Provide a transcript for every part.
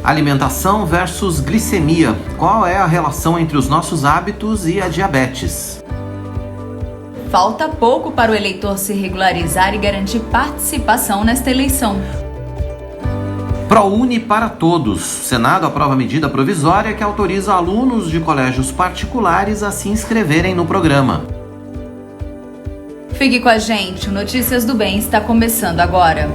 Alimentação versus glicemia. Qual é a relação entre os nossos hábitos e a diabetes? Falta pouco para o eleitor se regularizar e garantir participação nesta eleição. ProUni para todos. O Senado aprova medida provisória que autoriza alunos de colégios particulares a se inscreverem no programa. Fique com a gente, o Notícias do Bem está começando agora.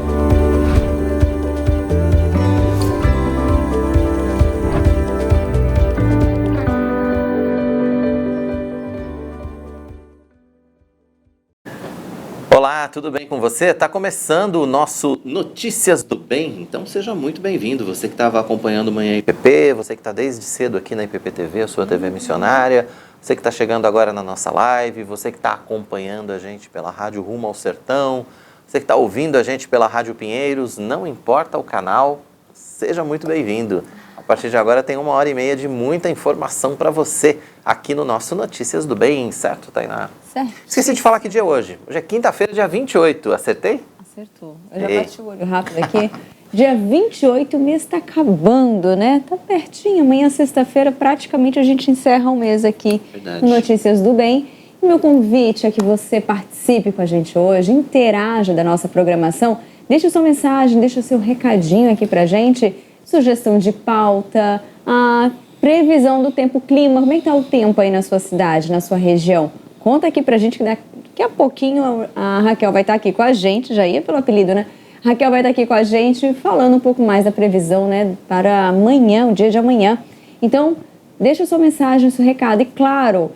Olá, tudo bem com você? Está começando o nosso Notícias do Bem, então seja muito bem-vindo. Você que estava acompanhando Manhã IPP, você que está desde cedo aqui na IPP TV, a sua TV missionária, você que está chegando agora na nossa live, você que está acompanhando a gente pela Rádio Rumo ao Sertão, você que está ouvindo a gente pela Rádio Pinheiros, não importa o canal, seja muito bem-vindo. A partir de agora tem 1h30 de muita informação para você aqui no nosso Notícias do Bem, certo, Tainá? Certo. Esqueci de falar que dia é hoje. Hoje é quinta-feira, dia 28. Acertei? Acertou. Eu já bati o olho rápido aqui. Dia 28, o mês está acabando, né? Tá pertinho. Amanhã, sexta-feira, praticamente a gente encerra o mês aqui no Notícias do Bem. E meu convite é que você participe com a gente hoje, interaja da nossa programação. Deixe sua mensagem, deixe o seu recadinho aqui pra gente. Sugestão de pauta, a previsão do tempo, clima. Como é que tá o tempo aí na sua cidade, na sua região? Conta aqui pra gente que daqui a pouquinho a Raquel vai estar aqui com a gente, já ia pelo apelido, né? A Raquel vai estar aqui com a gente falando um pouco mais da previsão, né, para amanhã, o dia de amanhã. Então, deixa sua mensagem, seu recado. E claro,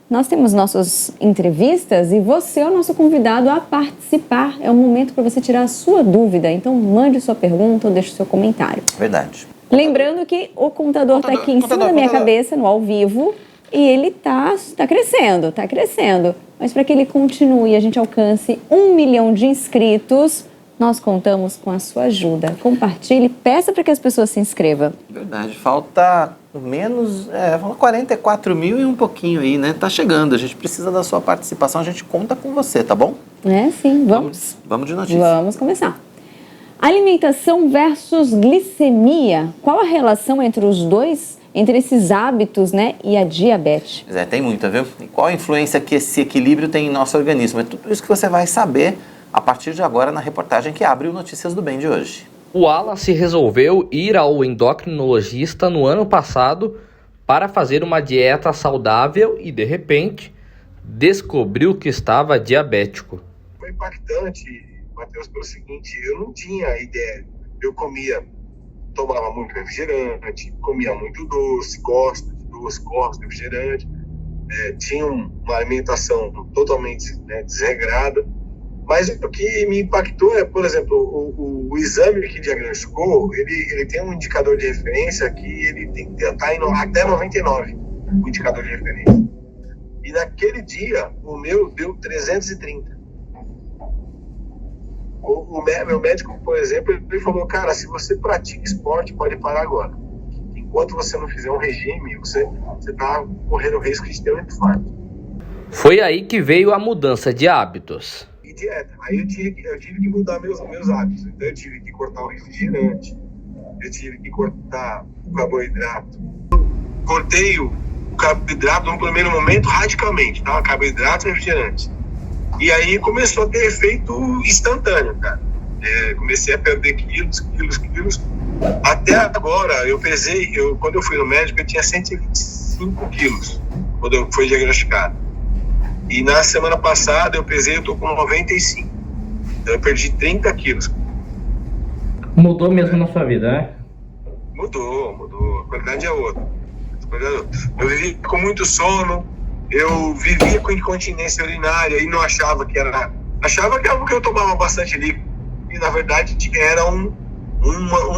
nós temos nossas entrevistas e você é o nosso convidado a participar. É o momento para você tirar a sua dúvida. Então, mande sua pergunta ou deixe o seu comentário. Verdade. Lembrando que o computador está aqui em cima da minha cabeça, no ao vivo, e ele está crescendo, está crescendo. Mas para que ele continue e a gente alcance 1 milhão de inscritos, nós contamos com a sua ajuda. Compartilhe, peça para que as pessoas se inscrevam. Verdade, falta menos, 44 mil e um pouquinho aí, né? Tá chegando, a gente precisa da sua participação, a gente conta com você, tá bom? Sim, vamos. Vamos de notícia. Vamos começar. Alimentação versus glicemia. Qual a relação entre os dois, entre esses hábitos, né, e a diabetes? Pois é, tem muita, viu? E qual a influência que esse equilíbrio tem em nosso organismo? É tudo isso que você vai saber a partir de agora na reportagem que abre o Notícias do Bem de hoje. O Wallace resolveu ir ao endocrinologista no ano passado para fazer uma dieta saudável e, de repente, descobriu que estava diabético. Foi impactante, Matheus, pelo seguinte, eu não tinha ideia. Eu tomava muito refrigerante, comia muito doce, gosto de doce, gosto de refrigerante, tinha uma alimentação totalmente, né, desregrada. Mas o que me impactou é, por exemplo, o exame que diagnosticou, ele tem um indicador de referência que ele tem que estar em até 99, o indicador de referência. E naquele dia, o meu deu 330. Meu médico, por exemplo, ele falou, cara, se você pratica esporte, pode parar agora. Enquanto você não fizer um regime, você está correndo o risco de ter um infarto. Foi aí que veio a mudança de hábitos. E dieta. Aí eu tive que mudar meus hábitos. Então eu tive que cortar o refrigerante, eu tive que cortar o carboidrato. Cortei o carboidrato no primeiro momento radicalmente, tá? Carboidrato e refrigerante. E aí começou a ter efeito instantâneo, cara. Comecei a perder quilos. Até agora, quando eu fui no médico, eu tinha 125 quilos, quando eu fui diagnosticado. E na semana passada, eu tô com 95. Então eu perdi 30 quilos. Mudou mesmo na sua vida, né? Mudou. A qualidade é outra. Eu vivia com muito sono, eu vivia com incontinência urinária e não achava que era... Achava que era porque eu tomava bastante líquido. E na verdade era um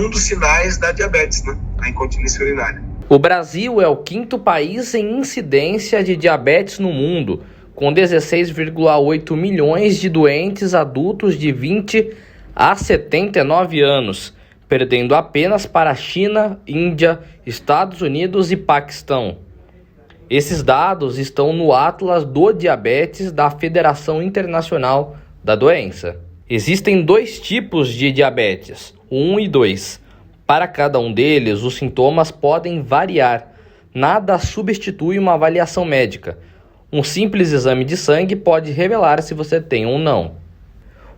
dos sinais da diabetes, né? A incontinência urinária. O Brasil é o 5º país em incidência de diabetes no mundo, com 16,8 milhões de doentes adultos de 20 a 79 anos, perdendo apenas para a China, Índia, Estados Unidos e Paquistão. Esses dados estão no Atlas do Diabetes da Federação Internacional da Doença. Existem 2 tipos de diabetes, 1 e 2, Para cada um deles, os sintomas podem variar. Nada substitui uma avaliação médica. Um simples exame de sangue pode revelar se você tem ou não.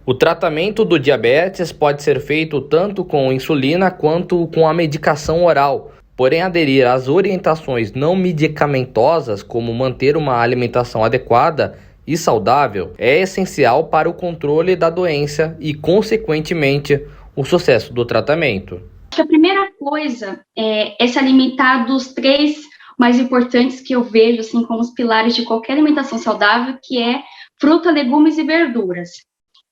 O tratamento do diabetes pode ser feito tanto com insulina quanto com a medicação oral. Porém, aderir às orientações não medicamentosas, como manter uma alimentação adequada e saudável, é essencial para o controle da doença e, consequentemente, o sucesso do tratamento. A primeira coisa é se alimentar dos 3 mais importantes que eu vejo assim, como os pilares de qualquer alimentação saudável, que é fruta, legumes e verduras.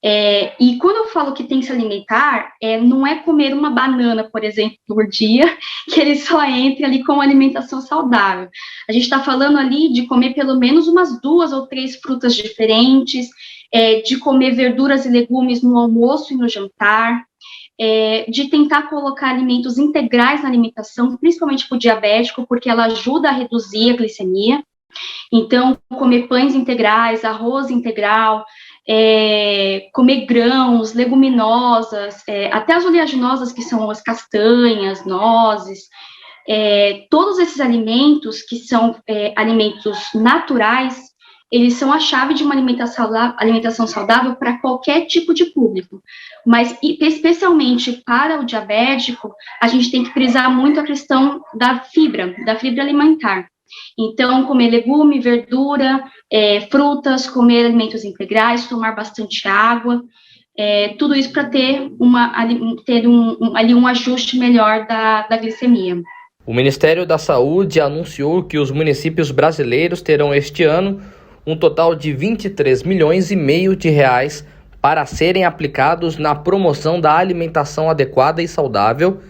E quando eu falo que tem que se alimentar, não é comer uma banana, por exemplo, por dia, que ele só entre ali com alimentação saudável. A gente está falando ali de comer pelo menos umas 2 ou 3 frutas diferentes, de comer verduras e legumes no almoço e no jantar, de tentar colocar alimentos integrais na alimentação, principalmente para o diabético, porque ela ajuda a reduzir a glicemia. Então, comer pães integrais, arroz integral, comer grãos, leguminosas, até as oleaginosas, que são as castanhas, nozes, todos esses alimentos que são alimentos naturais, eles são a chave de uma alimentação saudável para qualquer tipo de público, mas especialmente para o diabético, a gente tem que frisar muito a questão da fibra alimentar. Então, comer legume, verdura, frutas, comer alimentos integrais, tomar bastante água, tudo isso para ter um ajuste melhor da glicemia. O Ministério da Saúde anunciou que os municípios brasileiros terão este ano um total de 23 milhões e meio de reais para serem aplicados na promoção da alimentação adequada e saudável,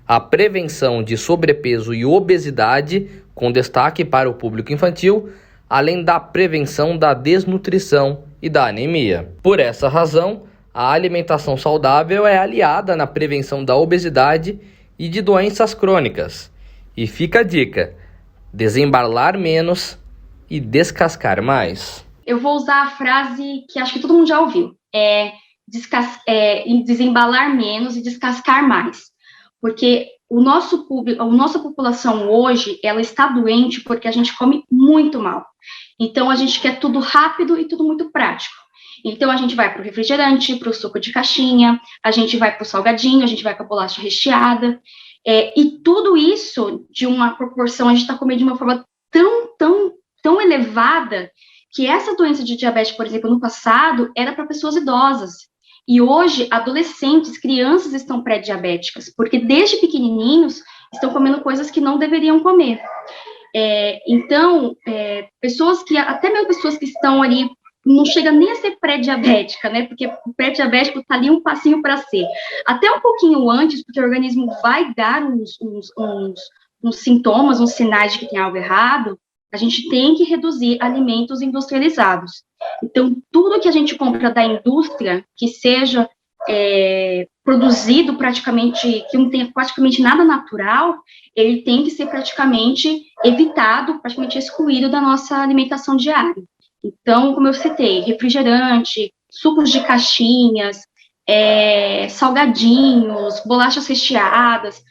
a prevenção de sobrepeso e obesidade, com destaque para o público infantil, além da prevenção da desnutrição e da anemia. Por essa razão, a alimentação saudável é aliada na prevenção da obesidade e de doenças crônicas. E fica a dica: desembalar menos e descascar mais. Eu vou usar a frase que acho que todo mundo já ouviu, desembalar menos e descascar mais, porque a nossa população hoje, ela está doente porque a gente come muito mal, então a gente quer tudo rápido e tudo muito prático, então a gente vai para o refrigerante, para o suco de caixinha, a gente vai para o salgadinho, a gente vai para a bolacha recheada, e tudo isso de uma proporção, a gente está comendo de uma forma tão elevada, que essa doença de diabetes, por exemplo, no passado, era para pessoas idosas. E hoje, adolescentes, crianças estão pré-diabéticas, porque desde pequenininhos estão comendo coisas que não deveriam comer. Então, até mesmo pessoas que estão ali, não chega nem a ser pré-diabética, né? Porque o pré-diabético está ali um passinho para ser. Até um pouquinho antes, porque o organismo vai dar uns sintomas, uns sinais de que tem algo errado, a gente tem que reduzir alimentos industrializados. Então, tudo que a gente compra da indústria, que seja produzido praticamente, que não tenha praticamente nada natural, ele tem que ser praticamente evitado, praticamente excluído da nossa alimentação diária. Então, como eu citei, refrigerante, sucos de caixinhas, salgadinhos, bolachas recheadas,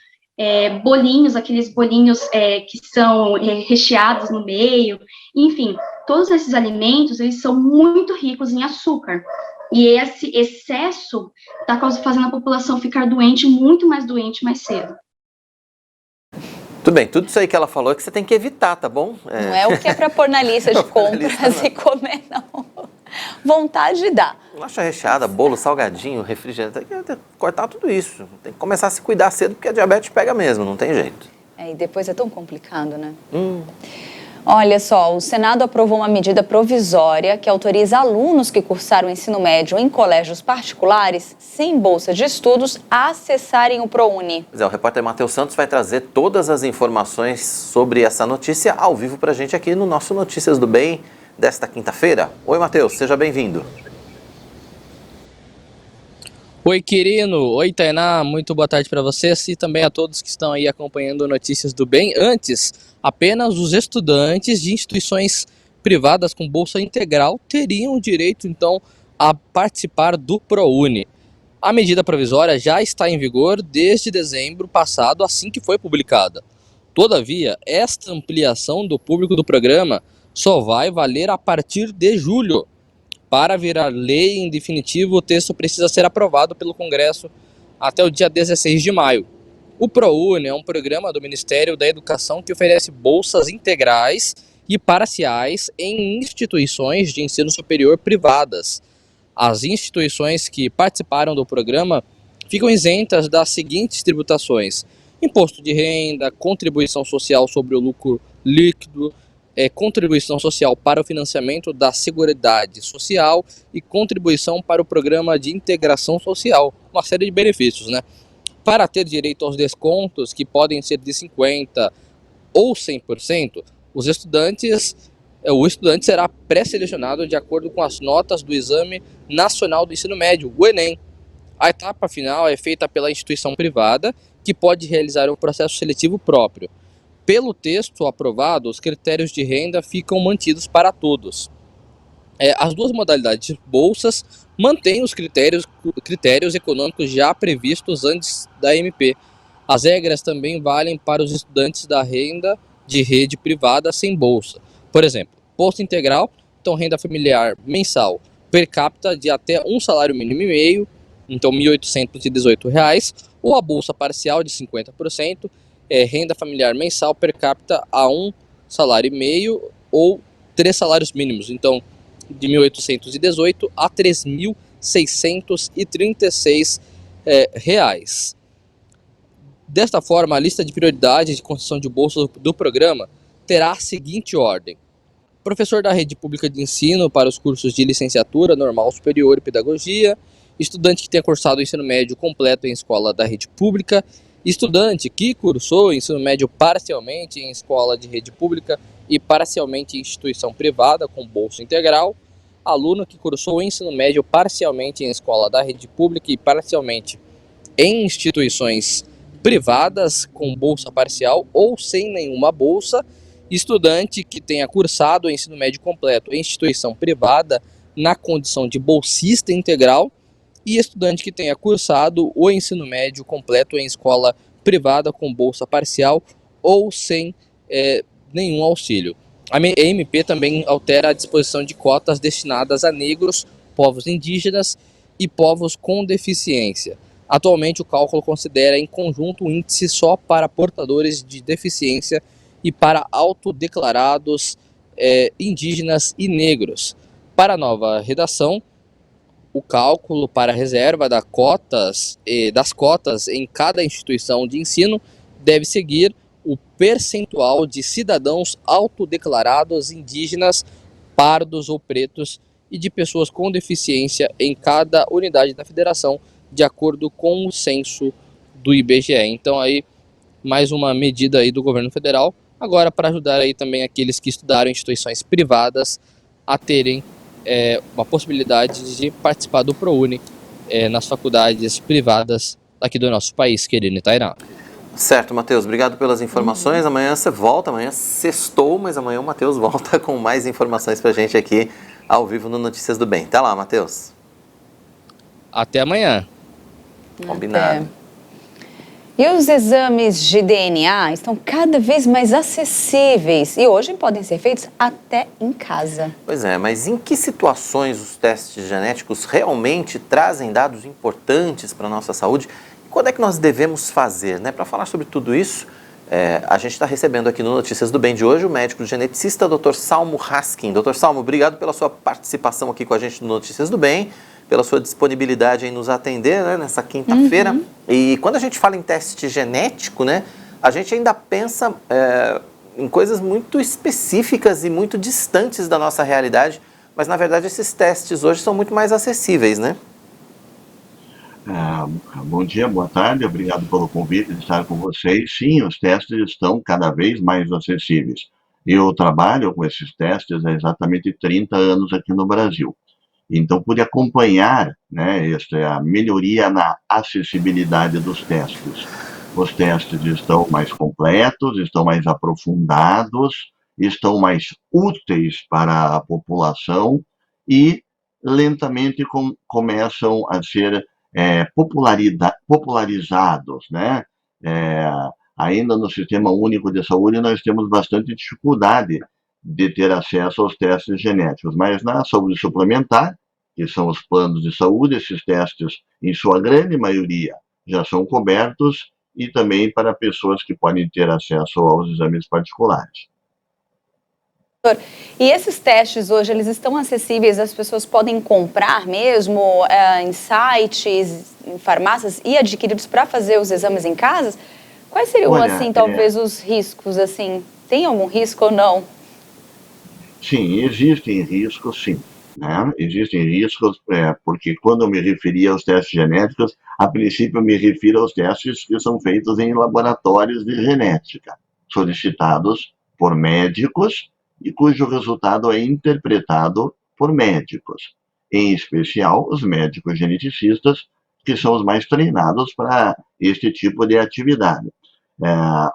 bolinhos, aqueles bolinhos que são recheados no meio, enfim, todos esses alimentos, eles são muito ricos em açúcar, e esse excesso está fazendo a população ficar doente, muito mais doente mais cedo. Tudo bem, tudo isso aí que ela falou é que você tem que evitar, tá bom? Não é o que é para pôr na lista de compras e comer, não. Vontade dá. Bolacha recheada, bolo, salgadinho, refrigerante, tem que cortar tudo isso. Tem que começar a se cuidar cedo, porque a diabetes pega mesmo, não tem jeito. E depois é tão complicado, né? Olha só, o Senado aprovou uma medida provisória que autoriza alunos que cursaram o ensino médio em colégios particulares, sem bolsa de estudos, a acessarem o ProUni. Pois é, o repórter Matheus Santos vai trazer todas as informações sobre essa notícia ao vivo pra gente aqui no nosso Notícias do Bem desta quinta-feira. Oi, Matheus, seja bem-vindo. Oi, Quirino. Oi, Tainá. Muito boa tarde para vocês e também a todos que estão aí acompanhando Notícias do Bem. Antes, apenas os estudantes de instituições privadas com bolsa integral teriam o direito, então, a participar do ProUni. A medida provisória já está em vigor desde dezembro passado, assim que foi publicada. Todavia, esta ampliação do público do programa só vai valer a partir de julho. Para virar lei em definitivo, o texto precisa ser aprovado pelo Congresso até o dia 16 de maio. O ProUni é um programa do Ministério da Educação que oferece bolsas integrais e parciais em instituições de ensino superior privadas. As instituições que participaram do programa ficam isentas das seguintes tributações: imposto de renda, contribuição social sobre o lucro líquido, contribuição social para o financiamento da Seguridade Social e contribuição para o Programa de Integração Social, uma série de benefícios, né? Para ter direito aos descontos, que podem ser de 50% ou 100%, o estudante será pré-selecionado de acordo com as notas do Exame Nacional do Ensino Médio, o Enem. A etapa final é feita pela instituição privada, que pode realizar um processo seletivo próprio. Pelo texto aprovado, os critérios de renda ficam mantidos para todos. As duas modalidades de bolsas mantêm os critérios econômicos já previstos antes da MP. As regras também valem para os estudantes da renda de rede privada sem bolsa. Por exemplo, bolsa integral, então renda familiar mensal per capita de até um salário mínimo e meio, então R$ 1.818, ou a bolsa parcial de 50%, renda familiar mensal per capita a um salário e meio ou 3 salários mínimos, então de 1.818 a 3.636 reais. Desta forma, a lista de prioridades de concessão de bolsa do programa terá a seguinte ordem: professor da rede pública de ensino para os cursos de licenciatura, normal, superior e pedagogia, estudante que tenha cursado o ensino médio completo em escola da rede pública, estudante que cursou o ensino médio parcialmente em escola de rede pública e parcialmente em instituição privada com bolsa integral, aluno que cursou o ensino médio parcialmente em escola da rede pública e parcialmente em instituições privadas com bolsa parcial ou sem nenhuma bolsa, estudante que tenha cursado o ensino médio completo em instituição privada na condição de bolsista integral e estudante que tenha cursado o ensino médio completo em escola privada com bolsa parcial ou sem nenhum auxílio. A MP também altera a disposição de cotas destinadas a negros, povos indígenas e povos com deficiência. Atualmente, o cálculo considera em conjunto um índice só para portadores de deficiência e para autodeclarados indígenas e negros. Para a nova redação, o cálculo para a reserva das cotas em cada instituição de ensino deve seguir o percentual de cidadãos autodeclarados indígenas, pardos ou pretos e de pessoas com deficiência em cada unidade da federação, de acordo com o censo do IBGE. Então aí mais uma medida aí do governo federal, agora para ajudar aí também aqueles que estudaram em instituições privadas a terem uma possibilidade de participar do ProUni nas faculdades privadas aqui do nosso país, querido Tainá. Certo, Matheus, obrigado pelas informações. Amanhã você volta, amanhã sextou, mas amanhã o Matheus volta com mais informações pra gente aqui ao vivo no Notícias do Bem. Tá lá, Matheus. Até amanhã. Combinado. E os exames de DNA estão cada vez mais acessíveis e hoje podem ser feitos até em casa. Pois é, mas em que situações os testes genéticos realmente trazem dados importantes para a nossa saúde? Quando é que nós devemos fazer, né? Para falar sobre tudo isso, a gente está recebendo aqui no Notícias do Bem de hoje o médico geneticista Dr. Salmo Haskin. Dr. Salmo, obrigado pela sua participação aqui com a gente no Notícias do Bem, pela sua disponibilidade em nos atender, né, nessa quinta-feira. E quando a gente fala em teste genético, né, a gente ainda pensa em coisas muito específicas e muito distantes da nossa realidade, mas na verdade esses testes hoje são muito mais acessíveis, né? Bom dia, boa tarde, obrigado pelo convite de estar com vocês. Sim, os testes estão cada vez mais acessíveis. Eu trabalho com esses testes há exatamente 30 anos aqui no Brasil. Então, pude acompanhar, né, a melhoria na acessibilidade dos testes. Os testes estão mais completos, estão mais aprofundados, estão mais úteis para a população e lentamente começam a ser popularizados, né? Ainda no Sistema Único de Saúde nós temos bastante dificuldade de ter acesso aos testes genéticos, mas na saúde suplementar, que são os planos de saúde, esses testes, em sua grande maioria, já são cobertos, e também para pessoas que podem ter acesso aos exames particulares. E esses testes hoje, eles estão acessíveis, as pessoas podem comprar mesmo em sites, em farmácias e adquiridos para fazer os exames em casa? Quais seriam, assim, talvez os riscos, assim? Tem algum risco ou não? Sim, existem riscos, sim. Né? Existem riscos, porque quando eu me referi aos testes genéticos, a princípio eu me refiro aos testes que são feitos em laboratórios de genética, solicitados por médicos e cujo resultado é interpretado por médicos, em especial os médicos geneticistas, que são os mais treinados para este tipo de atividade.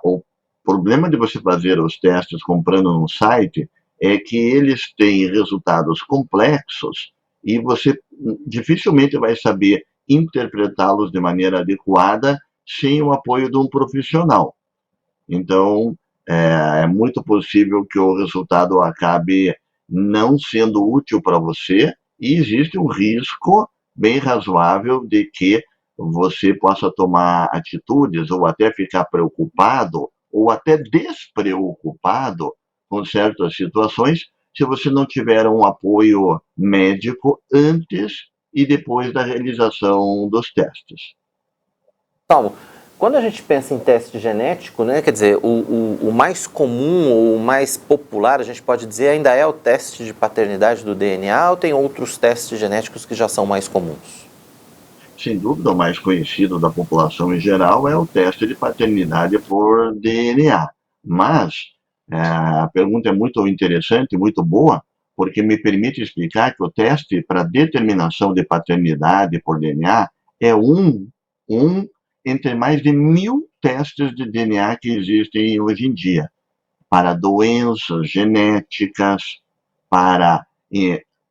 O problema de você fazer os testes comprando num site é que eles têm resultados complexos e você dificilmente vai saber interpretá-los de maneira adequada sem o apoio de um profissional. Então, é muito possível que o resultado acabe não sendo útil para você e existe um risco bem razoável de que você possa tomar atitudes ou até ficar preocupado ou até despreocupado com certas situações se você não tiver um apoio médico antes e depois da realização dos testes. Paulo, quando a gente pensa em teste genético, né, quer dizer, o mais comum ou o mais popular, a gente pode dizer, ainda é o teste de paternidade do DNA, ou tem outros testes genéticos que já são mais comuns? Sem dúvida, o mais conhecido da população em geral é o teste de paternidade por DNA. Mas a pergunta é muito interessante, muito boa, porque me permite explicar que o teste para determinação de paternidade por DNA é um entre mais de 1.000 testes de DNA que existem hoje em dia, para doenças genéticas, para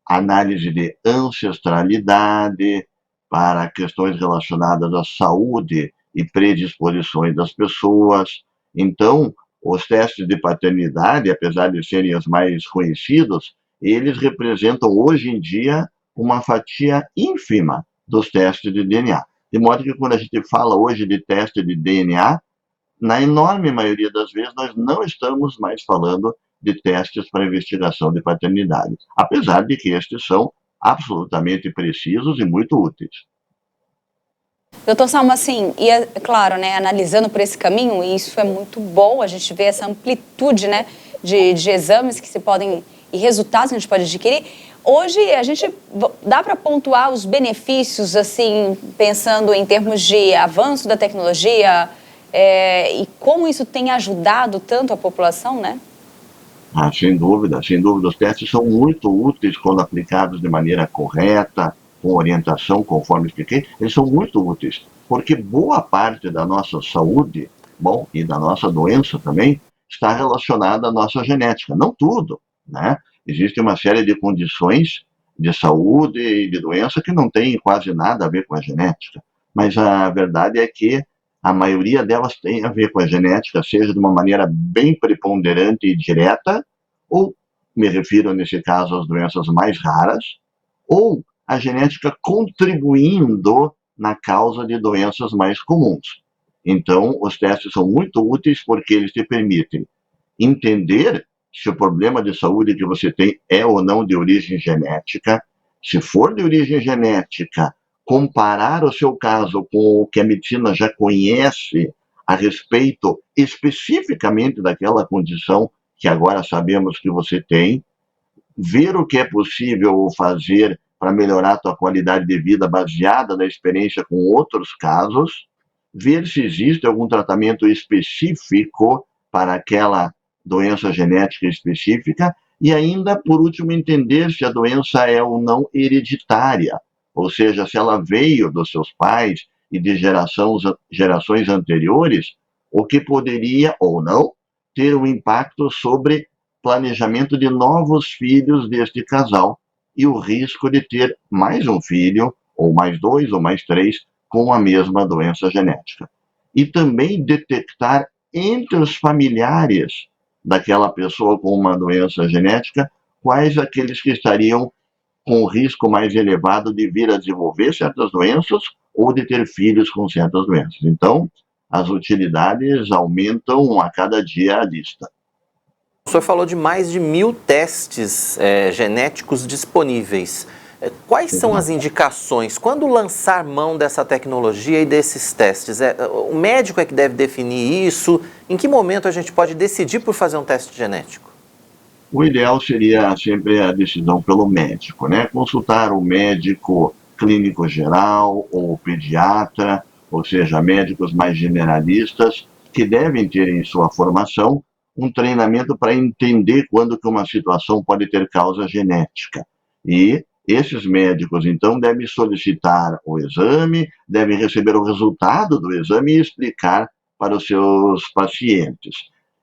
análise de ancestralidade, para questões relacionadas à saúde e predisposições das pessoas. Então, os testes de paternidade, apesar de serem os mais conhecidos, eles representam hoje em dia uma fatia ínfima dos testes de DNA. De modo que quando a gente fala hoje de teste de DNA, na enorme maioria das vezes nós não estamos mais falando de testes para investigação de paternidade, apesar de que estes são absolutamente precisos e muito úteis. Doutor Salmo, assim, e é claro, né, analisando por esse caminho, isso é muito bom, a gente vê essa amplitude, né, de exames que se podem, e resultados que a gente pode adquirir. Hoje, a gente dá para pontuar os benefícios, assim, pensando em termos de avanço da tecnologia e como isso tem ajudado tanto a população, né? Sem dúvida, sem dúvida. Os testes são muito úteis quando aplicados de maneira correta, com orientação, conforme expliquei. Eles são muito úteis, porque boa parte da nossa saúde, e da nossa doença também, está relacionada à nossa genética. Não tudo, né? Existe uma série de condições de saúde e de doença que não tem quase nada a ver com a genética. Mas a verdade é que a maioria delas tem a ver com a genética, seja de uma maneira bem preponderante e direta, ou, me refiro nesse caso às doenças mais raras, ou a genética contribuindo na causa de doenças mais comuns. Então, os testes são muito úteis porque eles te permitem entender se o problema de saúde que você tem é ou não de origem genética. Se for de origem genética, comparar o seu caso com o que a medicina já conhece a respeito especificamente daquela condição que agora sabemos que você tem, ver o que é possível fazer para melhorar a tua qualidade de vida baseada na experiência com outros casos, ver se existe algum tratamento específico para aquela doença genética específica e ainda, por último, entender se a doença é ou não hereditária, ou seja, se ela veio dos seus pais e de gerações anteriores, o que poderia ou não ter um impacto sobre planejamento de novos filhos deste casal e o risco de ter mais um filho ou mais 2, ou mais 3, com a mesma doença genética. E também detectar entre os familiares daquela pessoa com uma doença genética quais aqueles que estariam com o risco mais elevado de vir a desenvolver certas doenças ou de ter filhos com certas doenças. Então, as utilidades aumentam a cada dia a lista. O senhor falou de mais de 1000 testes genéticos disponíveis. Quais são as indicações? Quando lançar mão dessa tecnologia e desses testes? O médico é que deve definir isso? Em que momento a gente pode decidir por fazer um teste genético? O ideal seria sempre a decisão pelo médico, né? Consultar o médico clínico geral ou pediatra, ou seja, médicos mais generalistas, que devem ter em sua formação um treinamento para entender quando que uma situação pode ter causa genética. E esses médicos, então, devem solicitar o exame, devem receber o resultado do exame e explicar para os seus pacientes.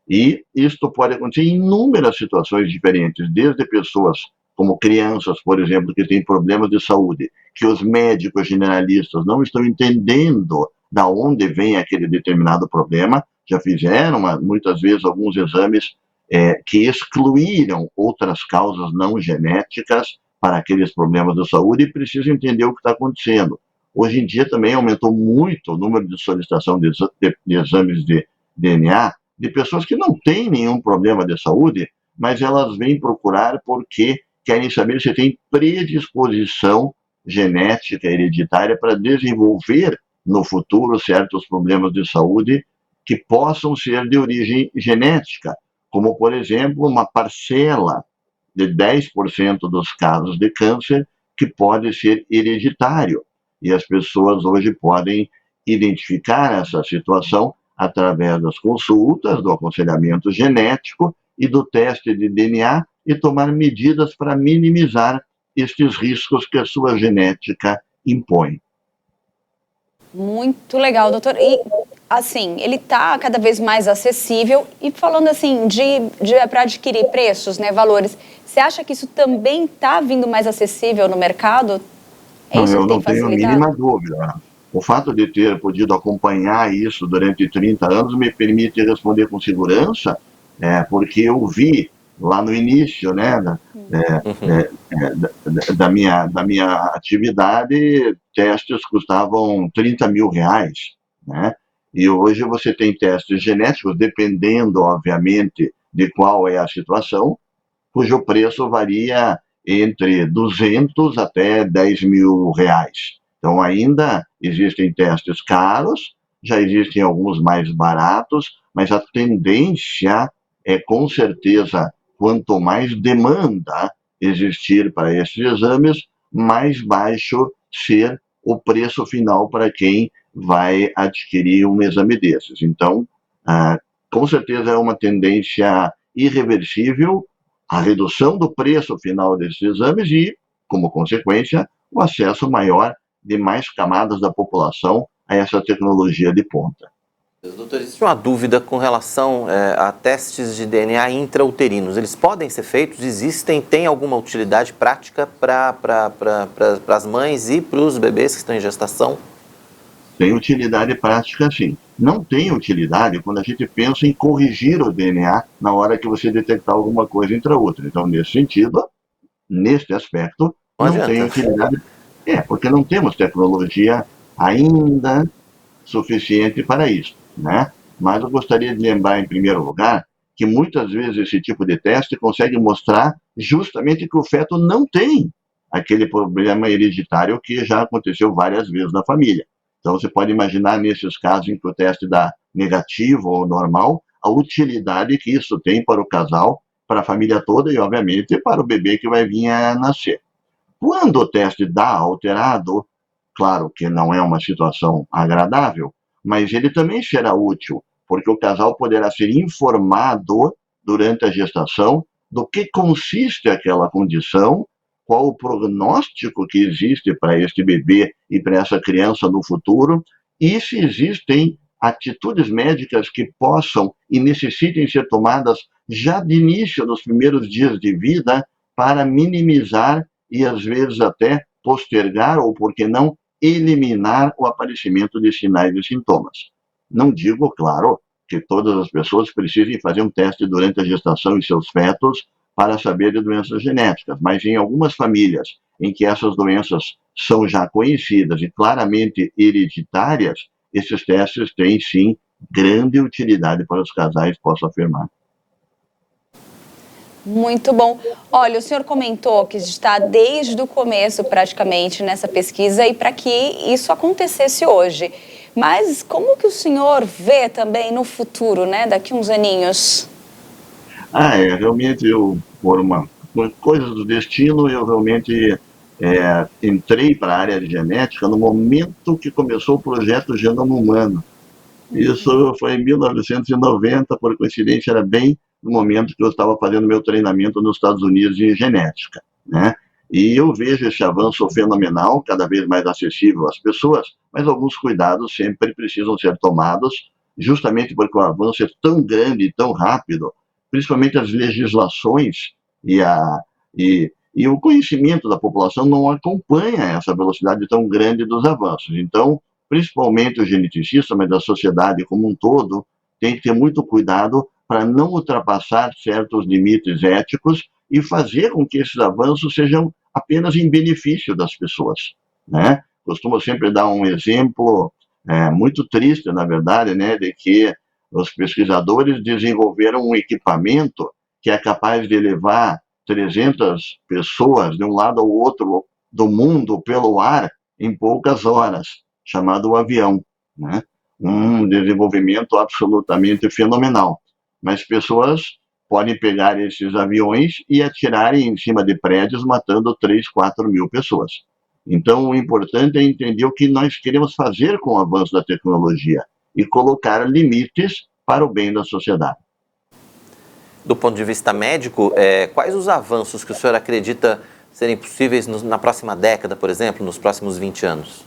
E isto pode acontecer em inúmeras situações diferentes, desde pessoas como crianças, por exemplo, que têm problemas de saúde, que os médicos generalistas não estão entendendo da onde vem aquele determinado problema, já fizeram muitas vezes alguns exames que excluíram outras causas não genéticas para aqueles problemas de saúde e precisam entender o que está acontecendo. Hoje em dia também aumentou muito o número de solicitação de exames de DNA de pessoas que não têm nenhum problema de saúde, mas elas vêm procurar porque querem saber se tem predisposição genética hereditária para desenvolver no futuro certos problemas de saúde que possam ser de origem genética, como, por exemplo, uma parcela de 10% dos casos de câncer que pode ser hereditário. E as pessoas hoje podem identificar essa situação através das consultas, do aconselhamento genético e do teste de DNA e tomar medidas para minimizar estes riscos que a sua genética impõe. Muito legal, doutor. E, assim, ele está cada vez mais acessível. E falando, assim, para adquirir preços, né, valores, você acha que isso também está vindo mais acessível no mercado? Eu não tenho a mínima dúvida. O fato de ter podido acompanhar isso durante 30 anos me permite responder com segurança, porque eu vi lá no início, né, da minha atividade, testes custavam R$30 mil, né? E hoje você tem testes genéticos, dependendo, obviamente, de qual é a situação, cujo preço varia entre 200 até R$10 mil. Então, ainda existem testes caros, já existem alguns mais baratos, mas a tendência é, com certeza, quanto mais demanda existir para esses exames, mais baixo ser o preço final para quem vai adquirir um exame desses. Então, com certeza é uma tendência irreversível a redução do preço final desses exames e, como consequência, o acesso maior de mais camadas da população a essa tecnologia de ponta. Doutor, existe uma dúvida com relação a testes de DNA intrauterinos. Eles podem ser feitos? Tem alguma utilidade prática para as mães e para os bebês que estão em gestação? Tem utilidade prática, sim. Não tem utilidade quando a gente pensa em corrigir o DNA na hora que você detectar alguma coisa intraútero. Então, nesse sentido, neste aspecto, não tem utilidade. Porque não temos tecnologia ainda suficiente para isso, né? Mas eu gostaria de lembrar, em primeiro lugar, que muitas vezes esse tipo de teste consegue mostrar justamente que o feto não tem aquele problema hereditário que já aconteceu várias vezes na família. Então, você pode imaginar, nesses casos em que o teste dá negativo ou normal, a utilidade que isso tem para o casal, para a família toda e, obviamente, para o bebê que vai vir a nascer. Quando o teste dá alterado, claro que não é uma situação agradável, mas ele também será útil, porque o casal poderá ser informado durante a gestação do que consiste aquela condição, qual o prognóstico que existe para este bebê e para essa criança no futuro, e se existem atitudes médicas que possam e necessitem ser tomadas já de início, nos primeiros dias de vida, para minimizar e, às vezes, até postergar ou, por que não, eliminar o aparecimento de sinais e sintomas. Não digo, claro, que todas as pessoas precisem fazer um teste durante a gestação em seus fetos para saber de doenças genéticas, mas em algumas famílias em que essas doenças são já conhecidas e claramente hereditárias, esses testes têm, sim, grande utilidade para os casais, posso afirmar. Muito bom. Olha, o senhor comentou que está desde o começo, praticamente, nessa pesquisa e para que isso acontecesse hoje. Mas como que o senhor vê também no futuro, né, daqui uns aninhos? Realmente, por coisas do destino, eu realmente entrei para a área de genética no momento que começou o projeto Genoma Humano. Isso foi em 1990, por coincidência, era bem no momento que eu estava fazendo meu treinamento nos Estados Unidos em genética, né? E eu vejo esse avanço fenomenal, cada vez mais acessível às pessoas, mas alguns cuidados sempre precisam ser tomados, justamente porque o avanço é tão grande e tão rápido, principalmente as legislações e o conhecimento da população não acompanha essa velocidade tão grande dos avanços. Então, principalmente o geneticista, mas a sociedade como um todo, tem que ter muito cuidado para não ultrapassar certos limites éticos e fazer com que esses avanços sejam apenas em benefício das pessoas, né? Costumo sempre dar um exemplo muito triste, na verdade, né, de que os pesquisadores desenvolveram um equipamento que é capaz de levar 300 pessoas de um lado ao outro do mundo pelo ar em poucas horas, chamado avião, né? Um desenvolvimento absolutamente fenomenal. Mas pessoas podem pegar esses aviões e atirarem em cima de prédios, matando 3, 4 mil pessoas. Então, o importante é entender o que nós queremos fazer com o avanço da tecnologia e colocar limites para o bem da sociedade. Do ponto de vista médico, quais os avanços que o senhor acredita serem possíveis na próxima década, por exemplo, nos próximos 20 anos?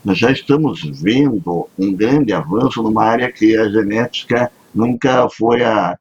Nós já estamos vendo um grande avanço numa área que a genética nunca foi a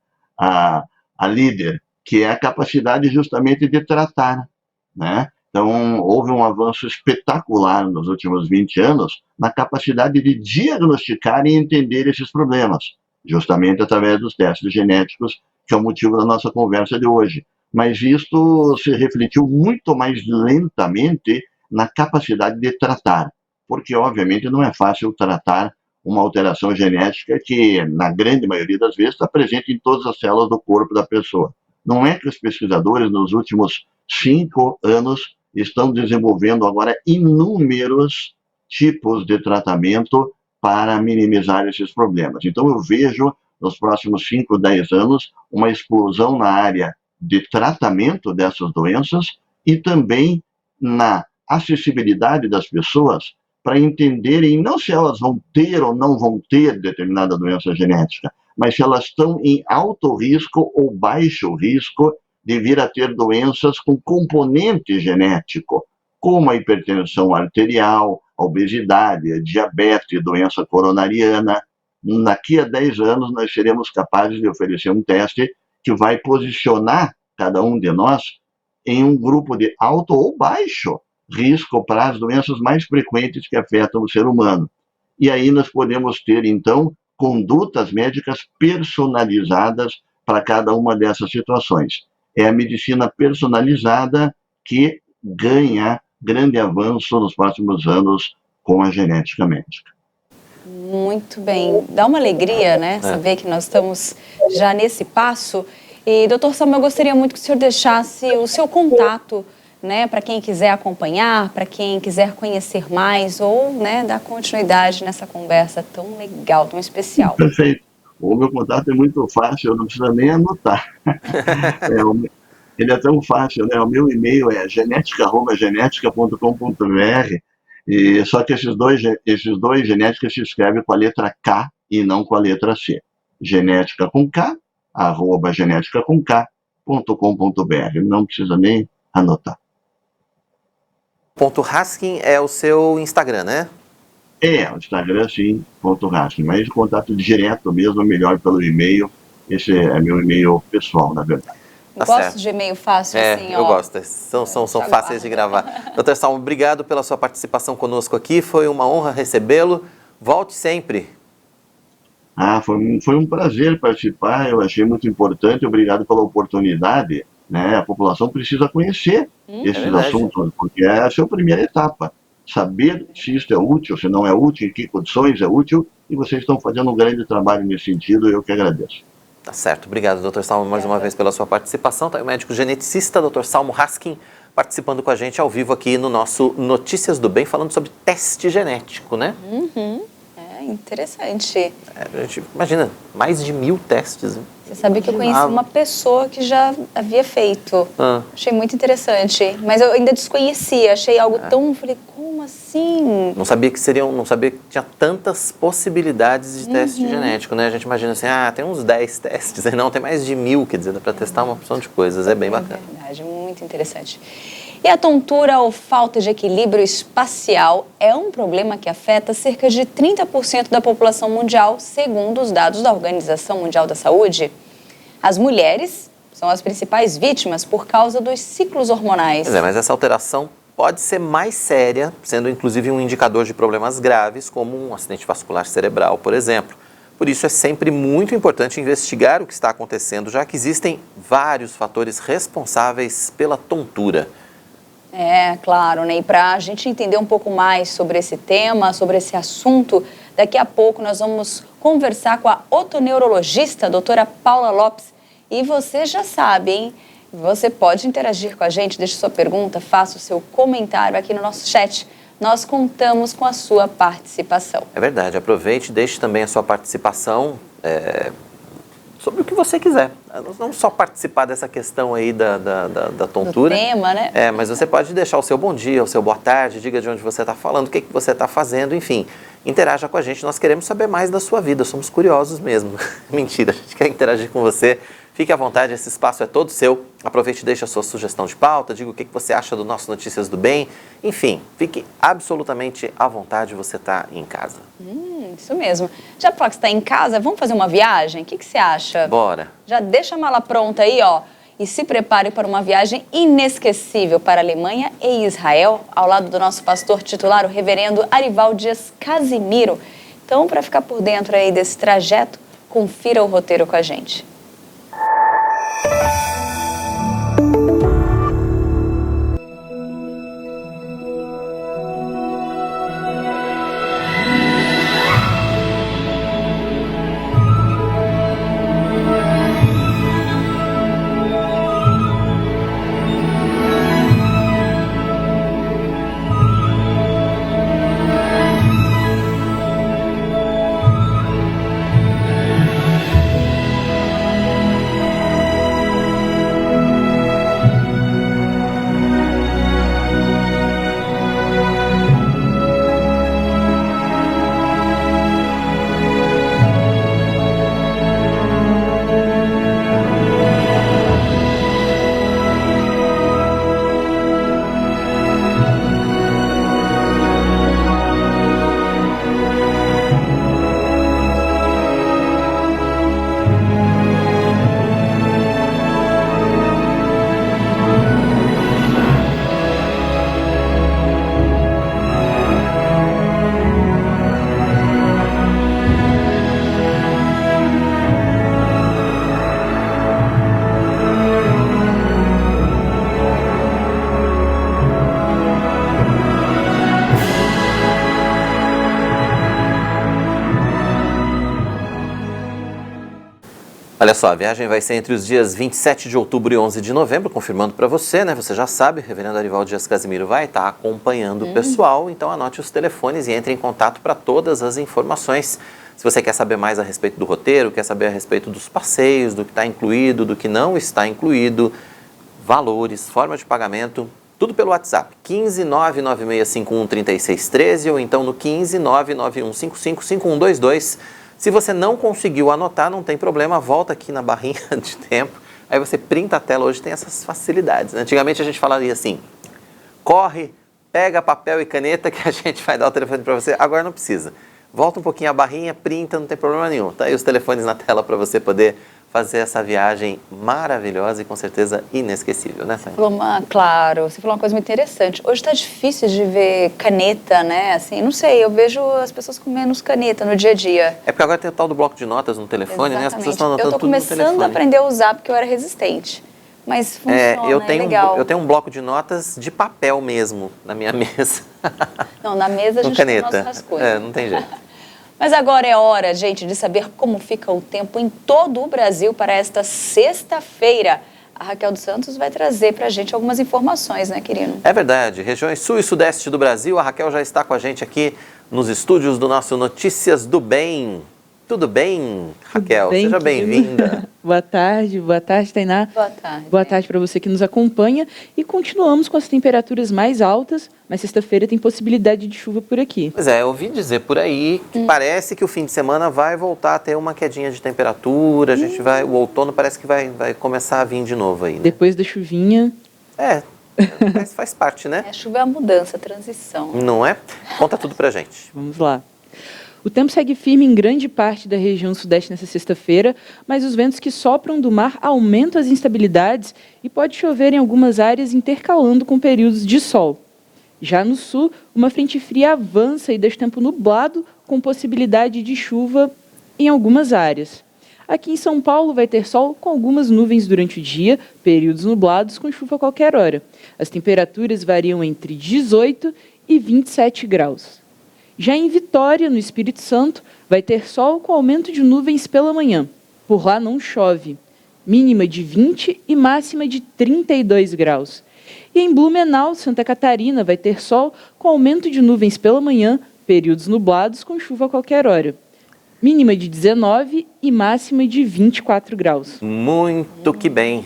líder, que é a capacidade justamente de tratar, né? Então, houve um avanço espetacular nos últimos 20 anos na capacidade de diagnosticar e entender esses problemas, justamente através dos testes genéticos, que é o motivo da nossa conversa de hoje. Mas isto se refletiu muito mais lentamente na capacidade de tratar, porque, obviamente, não é fácil tratar uma alteração genética que, na grande maioria das vezes, está presente em todas as células do corpo da pessoa. Não é que os pesquisadores, nos últimos 5 anos, estão desenvolvendo agora inúmeros tipos de tratamento para minimizar esses problemas. Então, eu vejo, nos próximos 5, 10 anos, uma explosão na área de tratamento dessas doenças e também na acessibilidade das pessoas para entenderem não se elas vão ter ou não vão ter determinada doença genética, mas se elas estão em alto risco ou baixo risco de vir a ter doenças com componente genético, como a hipertensão arterial, a obesidade, a diabetes, doença coronariana. Daqui a 10 anos, nós seremos capazes de oferecer um teste que vai posicionar cada um de nós em um grupo de alto ou baixo risco para as doenças mais frequentes que afetam o ser humano. E aí nós podemos ter, então, condutas médicas personalizadas para cada uma dessas situações. É a medicina personalizada que ganha grande avanço nos próximos anos com a genética médica. Muito bem. Dá uma alegria, né? Saber que nós estamos já nesse passo. E, doutor Samuel, eu gostaria muito que o senhor deixasse o seu contato, né, para quem quiser acompanhar, para quem quiser conhecer mais ou, né, dar continuidade nessa conversa tão legal, tão especial. Perfeito. O meu contato é muito fácil, eu não preciso nem anotar. Ele é tão fácil, né? O meu e-mail é genética@genética.com.br, e só que esses dois genética se escreve com a letra K e não com a letra C. Genética com K, @genética.com.br. Não precisa nem anotar. .Haskin é o seu Instagram, né? O Instagram sim, .Haskin, mas contato direto mesmo, melhor pelo e-mail. Esse é meu e-mail pessoal, na verdade. Tá Gosto certo. de e-mail fácil, assim, eu ó. gosto. São fáceis de gravar. Dr. Salmo, obrigado pela sua participação conosco aqui. Foi uma honra recebê-lo. Volte sempre. Foi um prazer participar, eu achei muito importante, obrigado pela oportunidade, né? A população precisa conhecer esses assuntos, porque essa é a primeira etapa. Saber se isso é útil, se não é útil, em que condições é útil, e vocês estão fazendo um grande trabalho nesse sentido, eu que agradeço. Tá certo. Obrigado, Dr. Salmo, mais uma vez pela sua participação. Tá aí o médico geneticista, Dr. Salmo Haskin, participando com a gente ao vivo aqui no nosso Notícias do Bem, falando sobre teste genético, né? Interessante. A gente imagina, mais de 1000 testes. Você sabe que eu conheci uma pessoa que já havia feito. Achei muito interessante. Mas eu ainda desconhecia, achei algo tão... Falei, como assim? Não sabia que tinha tantas possibilidades de teste genético, né? A gente imagina assim, tem uns 10 testes. Não, tem mais de 1000, quer dizer, dá para testar uma opção de coisas. É bem bacana. É verdade, muito interessante. E a tontura ou falta de equilíbrio espacial é um problema que afeta cerca de 30% da população mundial, segundo os dados da Organização Mundial da Saúde. As mulheres são as principais vítimas por causa dos ciclos hormonais. Mas essa alteração pode ser mais séria, sendo inclusive um indicador de problemas graves, como um acidente vascular cerebral, por exemplo. Por isso é sempre muito importante investigar o que está acontecendo, já que existem vários fatores responsáveis pela tontura. Claro, né? E para a gente entender um pouco mais sobre esse tema, sobre esse assunto, daqui a pouco nós vamos conversar com a otoneurologista, a doutora Paula Lopes. E você já sabe, hein? Você pode interagir com a gente, deixe sua pergunta, faça o seu comentário aqui no nosso chat. Nós contamos com a sua participação. É verdade, aproveite e deixe também a sua participação sobre o que você quiser. Não só participar dessa questão aí da tontura. Do tema, né? Mas você pode deixar o seu bom dia, o seu boa tarde, diga de onde você está falando, o que você está fazendo, enfim. Interaja com a gente, nós queremos saber mais da sua vida, somos curiosos mesmo. Mentira, a gente quer interagir com você. Fique à vontade, esse espaço é todo seu. Aproveite e deixe a sua sugestão de pauta, diga o que você acha do nosso Notícias do Bem. Enfim, fique absolutamente à vontade, você está em casa. Isso mesmo. Já que você está em casa, vamos fazer uma viagem? O que você acha? Bora. Já deixa a mala pronta aí, ó. E se prepare para uma viagem inesquecível para a Alemanha e Israel, ao lado do nosso pastor titular, o reverendo Arival Dias Casimiro. Então, para ficar por dentro aí desse trajeto, confira o roteiro com a gente. Olha só, a viagem vai ser entre os dias 27 de outubro e 11 de novembro, confirmando para você, né? Você já sabe, o reverendo Arival Dias Casimiro vai estar acompanhando o pessoal, então anote os telefones e entre em contato para todas as informações. Se você quer saber mais a respeito do roteiro, quer saber a respeito dos passeios, do que está incluído, do que não está incluído, valores, forma de pagamento, tudo pelo WhatsApp, 15996513613 ou então no 15991555122. Se você não conseguiu anotar, não tem problema, volta aqui na barrinha de tempo, aí você printa a tela, hoje tem essas facilidades. Antigamente a gente falaria assim, corre, pega papel e caneta que a gente vai dar o telefone para você, agora não precisa. Volta um pouquinho a barrinha, printa, não tem problema nenhum. Tá aí os telefones na tela para você poder fazer essa viagem maravilhosa e com certeza inesquecível, né, Thay? Claro, você falou uma coisa muito interessante. Hoje está difícil de ver caneta, né? Assim, não sei, eu vejo as pessoas com menos caneta no dia a dia. É porque agora tem o tal do bloco de notas no telefone, né? As pessoas estão anotando tudo no telefone. Eu tô começando a aprender a usar porque eu era resistente. Mas funciona, é legal. Eu tenho um bloco de notas de papel mesmo na minha mesa. Não, na mesa a gente tem nossas coisas. Não tem jeito. Mas agora é hora, gente, de saber como fica o tempo em todo o Brasil para esta sexta-feira. A Raquel dos Santos vai trazer para a gente algumas informações, né, querido? É verdade. Regiões sul e sudeste do Brasil, a Raquel já está com a gente aqui nos estúdios do nosso Notícias do Bem. Tudo bem, Raquel? Bem, seja bem-vinda. Boa tarde, Tainá. Boa tarde. Boa tarde para você que nos acompanha. E continuamos com as temperaturas mais altas, mas sexta-feira tem possibilidade de chuva por aqui. Pois é, eu ouvi dizer por aí que parece que o fim de semana vai voltar a ter uma quedinha de temperatura, o outono parece que vai começar a vir de novo aí, né? Depois da chuvinha. Mas faz parte, né? A chuva é a mudança, a transição. Não é? Conta tudo pra gente. Vamos lá. O tempo segue firme em grande parte da região sudeste nessa sexta-feira, mas os ventos que sopram do mar aumentam as instabilidades e pode chover em algumas áreas intercalando com períodos de sol. Já no sul, uma frente fria avança e deixa tempo nublado, com possibilidade de chuva em algumas áreas. Aqui em São Paulo vai ter sol com algumas nuvens durante o dia, períodos nublados com chuva a qualquer hora. As temperaturas variam entre 18 e 27 graus. Já em Vitória, no Espírito Santo, vai ter sol com aumento de nuvens pela manhã. Por lá não chove. Mínima de 20 e máxima de 32 graus. E em Blumenau, Santa Catarina, vai ter sol com aumento de nuvens pela manhã, períodos nublados com chuva a qualquer hora. Mínima de 19 e máxima de 24 graus. Muito que bem.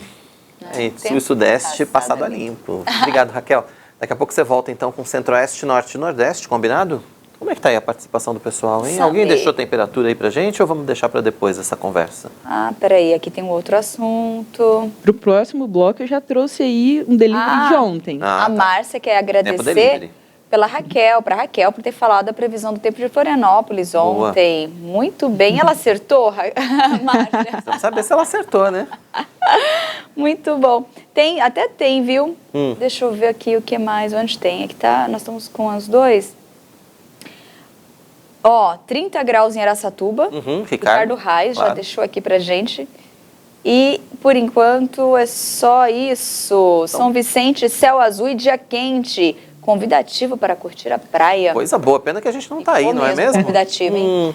Sul e Sudeste passado a limpo. Obrigado, Raquel. Daqui a pouco você volta então com Centro-Oeste, Norte e Nordeste, combinado? Como é que está aí a participação do pessoal, hein? Alguém deixou a temperatura aí pra gente ou vamos deixar para depois essa conversa? Peraí, aqui tem um outro assunto. Para o próximo bloco eu já trouxe aí um delivery de ontem. A Márcia quer agradecer para Raquel por ter falado da previsão do tempo de Florianópolis ontem. Boa. Muito bem. Ela acertou, Márcia? Vamos saber se ela acertou, né? Muito bom. Até tem, viu? Deixa eu ver aqui o que mais, onde tem. Aqui tá, nós estamos com as dois. 30 graus em Araçatuba. Ricardo Reis já deixou aqui pra gente. E, por enquanto, é só isso. São Vicente, céu azul e dia quente. Convidativo para curtir a praia. Coisa boa, pena que a gente não está aí, não é mesmo? Convidativo, hein?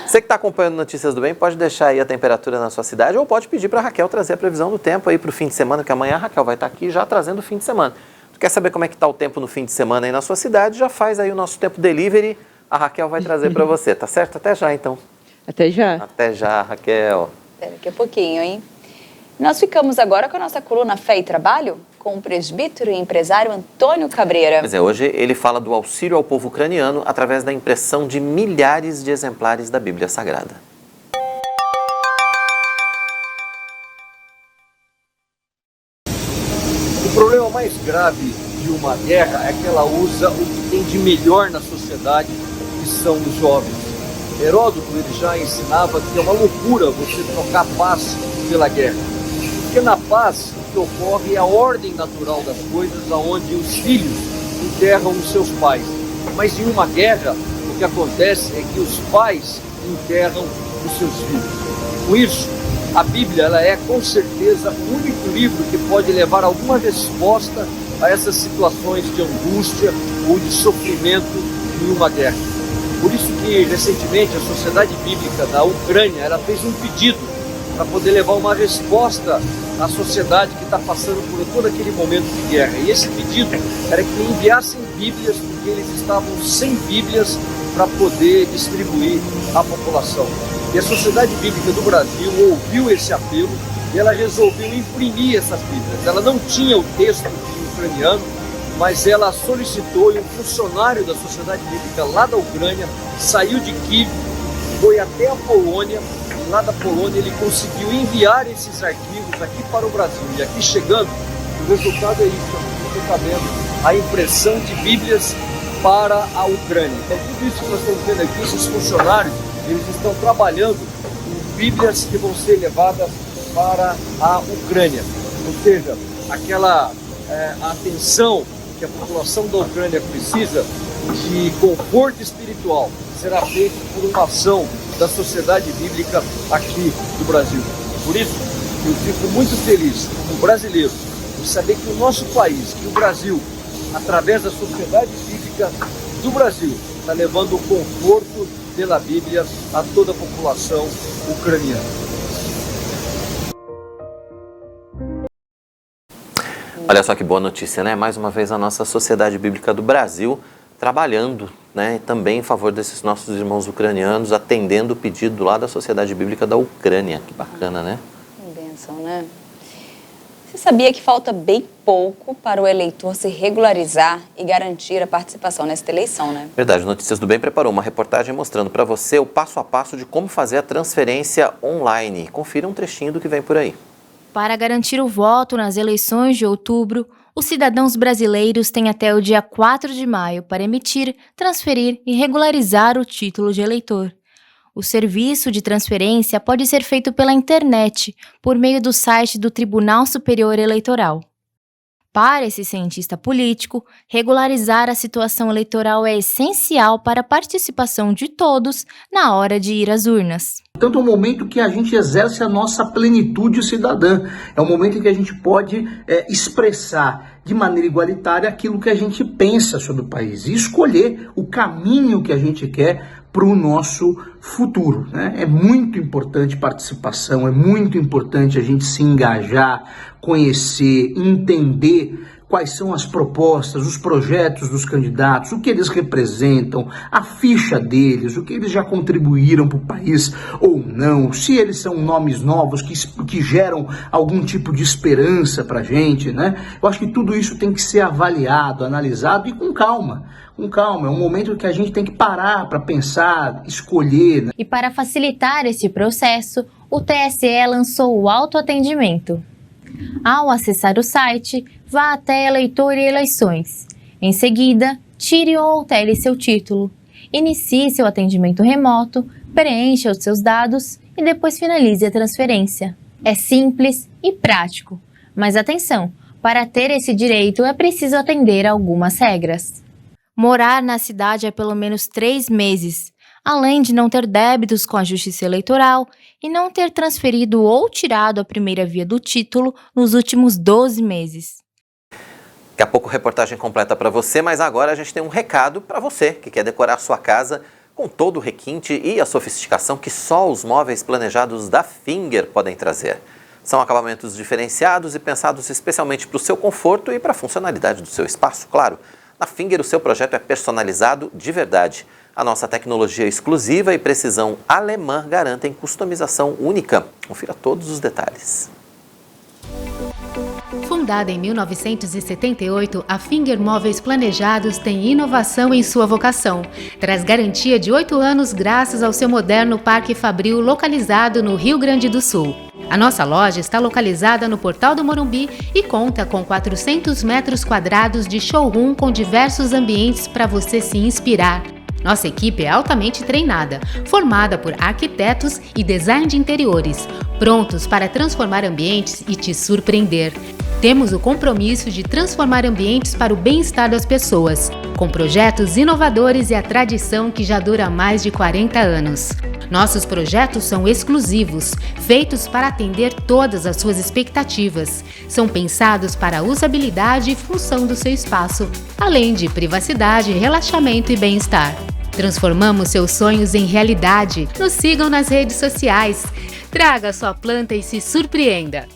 Você que está acompanhando Notícias do Bem, pode deixar aí a temperatura na sua cidade ou pode pedir para a Raquel trazer a previsão do tempo aí para o fim de semana, que amanhã a Raquel vai estar aqui já trazendo o fim de semana. Tu quer saber como é que está o tempo no fim de semana aí na sua cidade? Já faz aí o nosso tempo delivery. A Raquel vai trazer para você, tá certo? Até já, então. Até já. Até já, Raquel. Até daqui a pouquinho, hein? Nós ficamos agora com a nossa coluna Fé e Trabalho, com o presbítero e empresário Antônio Cabreira. Pois é, hoje ele fala do auxílio ao povo ucraniano através da impressão de milhares de exemplares da Bíblia Sagrada. O problema mais grave de uma guerra é que ela usa o que tem de melhor na sociedade, que são os jovens. Heródoto ele já ensinava que é uma loucura você trocar paz pela guerra. Porque na paz o que ocorre é a ordem natural das coisas, onde os filhos enterram os seus pais. Mas em uma guerra o que acontece é que os pais enterram os seus filhos. Com isso, a Bíblia ela é com certeza o único livro que pode levar alguma resposta a essas situações de angústia ou de sofrimento em uma guerra. Por isso que, recentemente, a Sociedade Bíblica da Ucrânia ela fez um pedido para poder levar uma resposta à sociedade que está passando por todo aquele momento de guerra. E esse pedido era que enviassem Bíblias, porque eles estavam sem Bíblias para poder distribuir à população. E a Sociedade Bíblica do Brasil ouviu esse apelo e ela resolveu imprimir essas Bíblias. Ela não tinha o texto ucraniano, mas ela solicitou e um funcionário da Sociedade Bíblica lá da Ucrânia saiu de Kiev, foi até a Polônia e lá da Polônia ele conseguiu enviar esses arquivos aqui para o Brasil. E aqui chegando, o resultado é isso, você está vendo a impressão de Bíblias para a Ucrânia. Então tudo isso que nós estamos vendo aqui, esses funcionários, eles estão trabalhando em Bíblias que vão ser levadas para a Ucrânia. Ou seja, aquela atenção que a população da Ucrânia precisa de conforto espiritual será feito por uma ação da Sociedade Bíblica aqui do Brasil. Por isso, eu fico muito feliz, como brasileiro, por saber que o nosso país, que o Brasil, através da Sociedade Bíblica do Brasil, está levando o conforto pela Bíblia a toda a população ucraniana. Olha só que boa notícia, né? Mais uma vez a nossa Sociedade Bíblica do Brasil trabalhando, né, também em favor desses nossos irmãos ucranianos, atendendo o pedido lá da Sociedade Bíblica da Ucrânia. Que bacana, né? Que bênção, né? Você sabia que falta bem pouco para o eleitor se regularizar e garantir a participação nesta eleição, né? Verdade. Notícias do Bem preparou uma reportagem mostrando para você o passo a passo de como fazer a transferência online. Confira um trechinho do que vem por aí. Para garantir o voto nas eleições de outubro, os cidadãos brasileiros têm até o dia 4 de maio para emitir, transferir e regularizar o título de eleitor. O serviço de transferência pode ser feito pela internet, por meio do site do Tribunal Superior Eleitoral. Para esse cientista político, regularizar a situação eleitoral é essencial para a participação de todos na hora de ir às urnas. Portanto, é um momento que a gente exerce a nossa plenitude cidadã. É um momento em que a gente pode expressar de maneira igualitária aquilo que a gente pensa sobre o país e escolher o caminho que a gente quer para o nosso futuro, né? É muito importante participação, é muito importante a gente se engajar, conhecer, entender quais são as propostas, os projetos dos candidatos, o que eles representam, a ficha deles, o que eles já contribuíram para o país ou não, se eles são nomes novos que geram algum tipo de esperança para a gente, né? Eu acho que tudo isso tem que ser avaliado, analisado e com calma. Com calma, é um momento que a gente tem que parar para pensar, escolher, né? E para facilitar esse processo, o TSE lançou o autoatendimento. Ao acessar o site, vá até Eleitor e Eleições. Em seguida, tire ou altere seu título. Inicie seu atendimento remoto, preencha os seus dados e depois finalize a transferência. É simples e prático. Mas atenção, para ter esse direito é preciso atender a algumas regras. Morar na cidade há pelo menos 3 meses, além de não ter débitos com a Justiça Eleitoral e não ter transferido ou tirado a primeira via do título nos últimos 12 meses. Daqui a pouco reportagem completa para você, mas agora a gente tem um recado para você que quer decorar sua casa com todo o requinte e a sofisticação que só os móveis planejados da Finger podem trazer. São acabamentos diferenciados e pensados especialmente para o seu conforto e para a funcionalidade do seu espaço, claro. Na Finger, o seu projeto é personalizado de verdade. A nossa tecnologia exclusiva e precisão alemã garantem customização única. Confira todos os detalhes. Fundada em 1978, a Finger Móveis Planejados tem inovação em sua vocação. Traz garantia de 8 anos graças ao seu moderno Parque Fabril localizado no Rio Grande do Sul. A nossa loja está localizada no Portal do Morumbi e conta com 400 metros quadrados de showroom com diversos ambientes para você se inspirar. Nossa equipe é altamente treinada, formada por arquitetos e design de interiores, prontos para transformar ambientes e te surpreender. Temos o compromisso de transformar ambientes para o bem-estar das pessoas, com projetos inovadores e a tradição que já dura mais de 40 anos. Nossos projetos são exclusivos, feitos para atender todas as suas expectativas. São pensados para a usabilidade e função do seu espaço, além de privacidade, relaxamento e bem-estar. Transformamos seus sonhos em realidade. Nos sigam nas redes sociais. Traga sua planta e se surpreenda.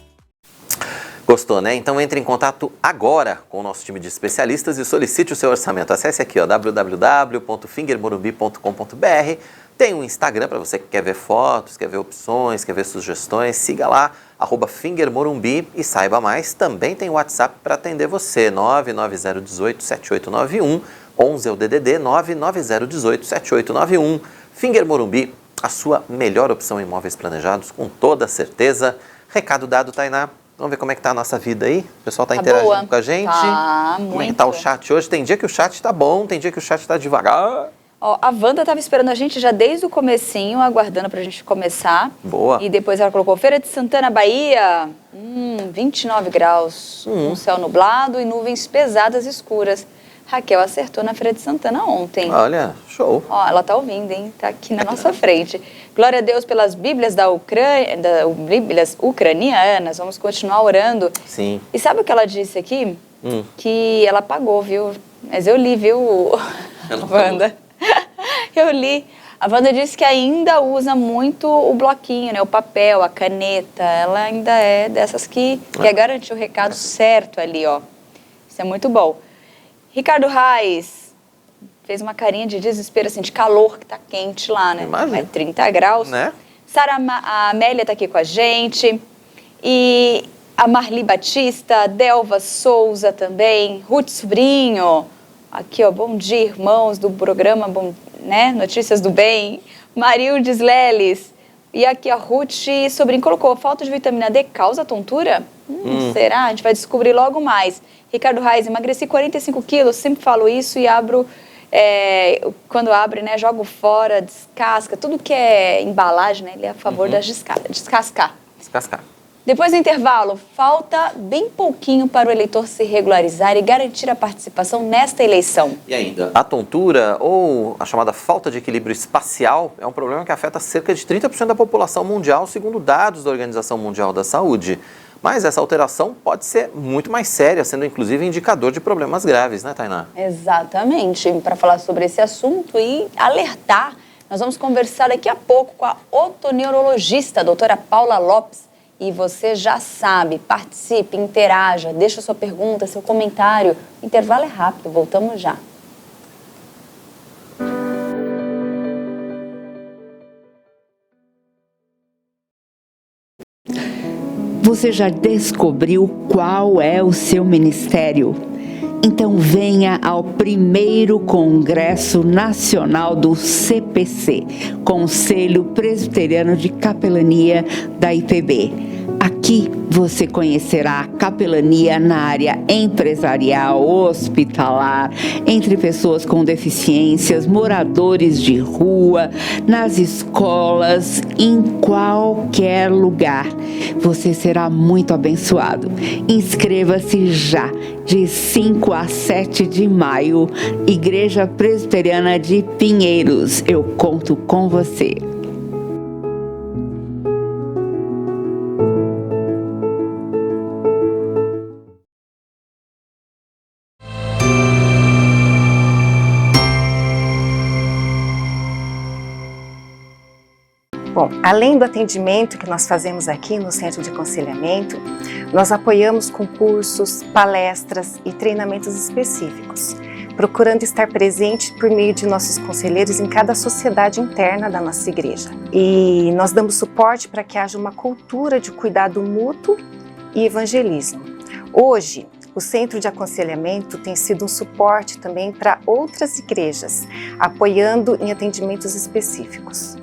Gostou, né? Então entre em contato agora com o nosso time de especialistas e solicite o seu orçamento. Acesse aqui, www.fingermorumbi.com.br. Tem um Instagram para você que quer ver fotos, quer ver opções, quer ver sugestões. Siga lá, @fingermorumbi e saiba mais. Também tem o WhatsApp para atender você, 990187891. 11 é o DDD, 990187891. Finger Morumbi, a sua melhor opção em imóveis planejados, com toda certeza. Recado dado, Tainá. Vamos ver como é que tá a nossa vida aí? O pessoal tá interagindo boa. Com a gente? Tá, como é que tá o chat hoje? Tem dia que o chat tá bom, tem dia que o chat tá devagar. Ó, a Wanda estava esperando a gente já desde o comecinho, aguardando para a gente começar. Boa. E depois ela colocou Feira de Santana, Bahia, 29 graus, um céu nublado e nuvens pesadas escuras. Raquel acertou na Feira de Santana ontem. Olha, show. Ó, ela tá ouvindo, hein? Tá aqui na nossa frente. Glória a Deus pelas Bíblias da Ucrânia, Bíblias ucranianas. Vamos continuar orando. Sim. E sabe o que ela disse aqui? Que ela pagou, viu? Mas eu li, viu, Wanda? Eu li. A Wanda disse que ainda usa muito o bloquinho, né? O papel, a caneta. Ela ainda é dessas que quer garantir o recado certo ali, ó. Isso é muito bom. Ricardo Reis fez uma carinha de desespero, assim, de calor, que tá quente lá, né? Imagina. É 30 graus. Né? A Amélia tá aqui com a gente. E a Marli Batista, a Delva Souza também, Ruth Sobrinho. Aqui, ó, bom dia, irmãos do programa, né? Notícias do Bem. Marildes Leles. E aqui a Ruth Sobrinho colocou, falta de vitamina D causa tontura? Será? A gente vai descobrir logo mais. Ricardo Reis, emagreci 45 quilos, sempre falo isso e abro, quando abre, né, jogo fora, descasca, tudo que é embalagem, né, ele é a favor da descascar. Descascar. Depois do intervalo, falta bem pouquinho para o eleitor se regularizar e garantir a participação nesta eleição. E ainda, a tontura ou a chamada falta de equilíbrio espacial é um problema que afeta cerca de 30% da população mundial, segundo dados da Organização Mundial da Saúde. Mas essa alteração pode ser muito mais séria, sendo inclusive indicador de problemas graves, né, Tainá? Exatamente. Para falar sobre esse assunto e alertar, nós vamos conversar daqui a pouco com a otoneurologista, a doutora Paula Lopes. E você já sabe, participe, interaja, deixa sua pergunta, seu comentário. O intervalo é rápido, voltamos já. Você já descobriu qual é o seu ministério? Então venha ao primeiro Congresso Nacional do CPC, Conselho Presbiteriano de Capelania da IPB. Aqui você conhecerá a capelania na área empresarial, hospitalar, entre pessoas com deficiências, moradores de rua, nas escolas, em qualquer lugar. Você será muito abençoado. Inscreva-se já, de 5 a 7 de maio, Igreja Presbiteriana de Pinheiros. Eu conto com você. Bom, além do atendimento que nós fazemos aqui no Centro de Aconselhamento, nós apoiamos com cursos, palestras e treinamentos específicos, procurando estar presente por meio de nossos conselheiros em cada sociedade interna da nossa igreja. E nós damos suporte para que haja uma cultura de cuidado mútuo e evangelismo. Hoje, o Centro de Aconselhamento tem sido um suporte também para outras igrejas, apoiando em atendimentos específicos.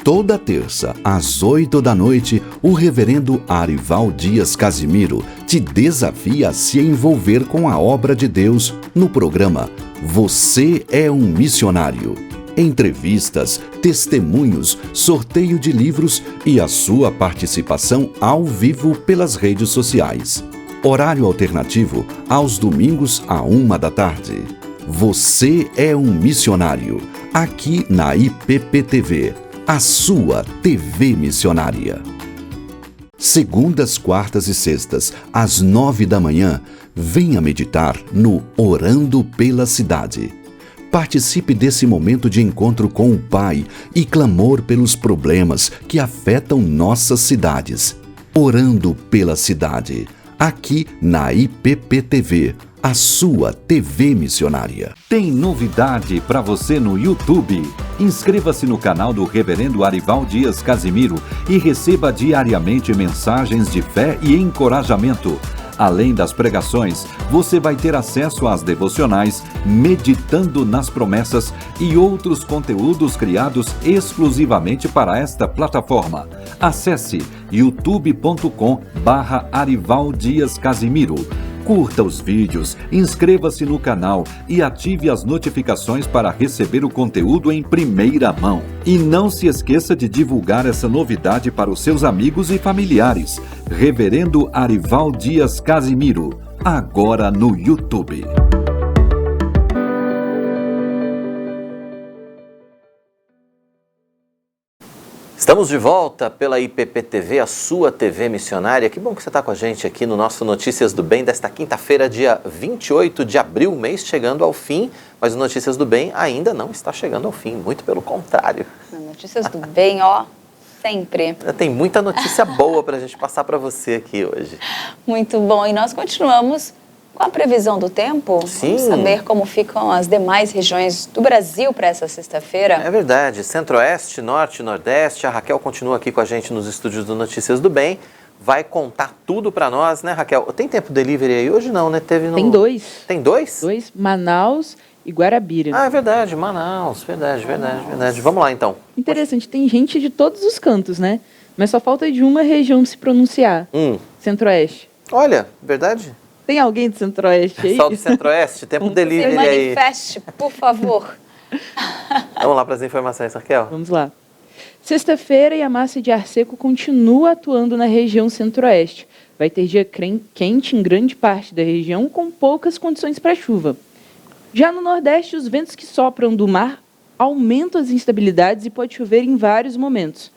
Toda terça, às 8 da noite, o reverendo Arival Dias Casimiro te desafia a se envolver com a obra de Deus no programa Você é um Missionário. Entrevistas, testemunhos, sorteio de livros e a sua participação ao vivo pelas redes sociais. Horário alternativo aos domingos à 1 da tarde. Você é um missionário, aqui na IPPTV, a sua TV missionária. Segundas, quartas e sextas, às 9 da manhã, venha meditar no Orando pela Cidade. Participe desse momento de encontro com o Pai e clamor pelos problemas que afetam nossas cidades. Orando pela Cidade, aqui na IPPTV, a sua TV missionária. Tem novidade para você no YouTube. Inscreva-se no canal do Reverendo Arival Dias Casimiro e receba diariamente mensagens de fé e encorajamento. Além das pregações, você vai ter acesso às devocionais, meditando nas promessas e outros conteúdos criados exclusivamente para esta plataforma. Acesse youtube.com/Arival Dias Casimiro. Curta os vídeos, inscreva-se no canal e ative as notificações para receber o conteúdo em primeira mão. E não se esqueça de divulgar essa novidade para os seus amigos e familiares. Reverendo Arival Dias Casimiro, agora no YouTube. Estamos de volta pela IPPTV, a sua TV missionária. Que bom que você está com a gente aqui no nosso Notícias do Bem desta quinta-feira, dia 28 de abril, mês chegando ao fim. Mas o Notícias do Bem ainda não está chegando ao fim, muito pelo contrário. Notícias do Bem, ó, sempre. Tem muita notícia boa para a gente passar para você aqui hoje. Muito bom. E nós continuamos com a previsão do tempo. Sim. Vamos saber como ficam as demais regiões do Brasil para essa sexta-feira. É verdade. Centro-Oeste, Norte, Nordeste. A Raquel continua aqui com a gente nos estúdios do Notícias do Bem. Vai contar tudo para nós, né, Raquel? Tem tempo delivery aí hoje? Não, né? Tem dois. Tem dois? Dois, Manaus e Guarabira. Ah, é verdade. Manaus. Verdade. Vamos lá, então. Interessante. Tem gente de todos os cantos, né? Mas só falta de uma região se pronunciar. Centro-Oeste. Olha, verdade? Tem alguém do Centro-Oeste aí? Só do Centro-Oeste? Tempo delivery Se aí. manifeste, por favor. Vamos lá para as informações, Raquel. Vamos lá. Sexta-feira e a massa de ar seco continua atuando na região Centro-Oeste. Vai ter dia quente em grande parte da região, com poucas condições para chuva. Já no Nordeste, os ventos que sopram do mar aumentam as instabilidades e pode chover em vários momentos.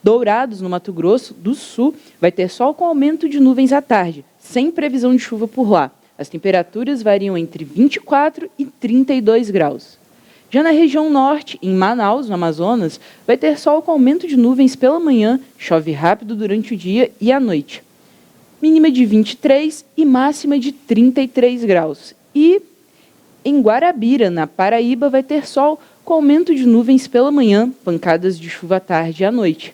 Dourados, no Mato Grosso do Sul, vai ter sol com aumento de nuvens à tarde, sem previsão de chuva por lá. As temperaturas variam entre 24 e 32 graus. Já na região norte, em Manaus, no Amazonas, vai ter sol com aumento de nuvens pela manhã, chove rápido durante o dia e à noite. Mínima de 23 e máxima de 33 graus. E em Guarabira, na Paraíba, vai ter sol com aumento de nuvens pela manhã, pancadas de chuva à tarde e à noite.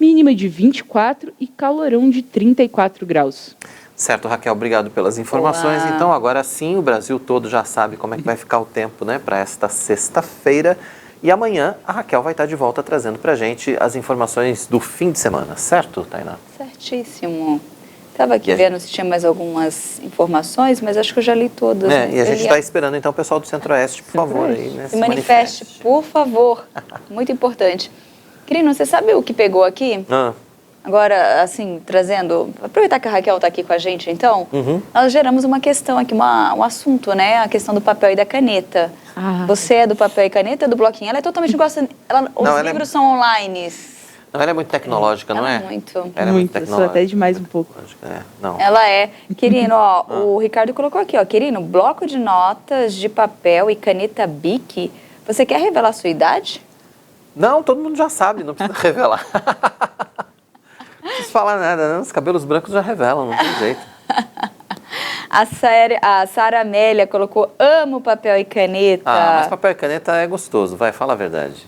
Mínima de 24 e calorão de 34 graus. Certo, Raquel, obrigado pelas informações. Olá. Então, agora sim, o Brasil todo já sabe como é que vai ficar o tempo, né, para esta sexta-feira. E amanhã a Raquel vai estar de volta trazendo para a gente as informações do fim de semana, certo, Tainá? Certíssimo. Estava aqui vendo se tinha mais algumas informações, mas acho que eu já li todas. É, né? e a gente está esperando, então, o pessoal do Centro-Oeste, por favor, aí, né, se manifeste, por favor. Muito importante. Querido, você sabe o que pegou aqui? Agora, assim, trazendo... Aproveitar que a Raquel está aqui com a gente, então, nós geramos uma questão aqui, um assunto, né? A questão do papel e da caneta. Você é do papel e caneta, do bloquinho? Ela é totalmente gosta... Os livros são online. Não, ela é muito tecnológica, não é? Muito. Ela é muito tecnológica. Sou até demais um pouco. Não. Ela é. Querino, ó, o Ricardo colocou aqui, ó. Querino, bloco de notas de papel e caneta Bic. Você quer revelar a sua idade? Não, todo mundo já sabe, não precisa revelar. Não precisa falar nada, não. Os cabelos brancos já revelam, não tem jeito. A Sara Amélia colocou, amo papel e caneta. Mas papel e caneta é gostoso, vai, fala a verdade.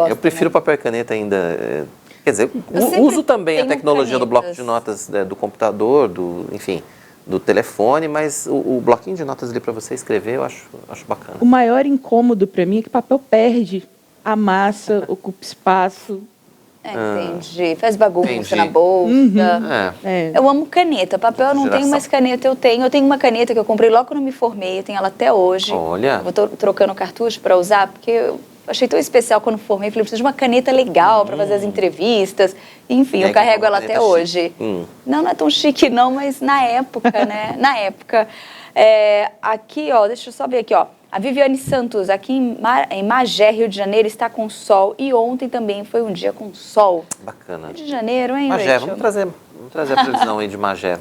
Eu prefiro papel e caneta ainda. Quer dizer, uso também a tecnologia do bloco de notas do computador, do telefone, mas o bloquinho de notas ali para você escrever eu acho bacana. O maior incômodo para mim é que papel perde. amassa, ocupa espaço. Entendi. Faz bagunça na bolsa. Eu amo caneta. Papel eu não tenho, mas caneta eu tenho. Eu tenho uma caneta que eu comprei logo quando me formei. Eu tenho ela até hoje. Olha. Eu vou trocando cartucho para usar, porque eu achei tão especial quando formei. Falei, preciso de uma caneta legal para fazer as entrevistas. Enfim, eu carrego ela até hoje. Não é tão chique não, mas na época, né? Na época. Aqui, ó, deixa eu só ver aqui, ó. A Viviane Santos, aqui em Magé, Rio de Janeiro, está com sol. E ontem também foi um dia com sol. Bacana. Rio de Janeiro, hein, Magé, Rachel? vamos trazer a previsão aí de Magé.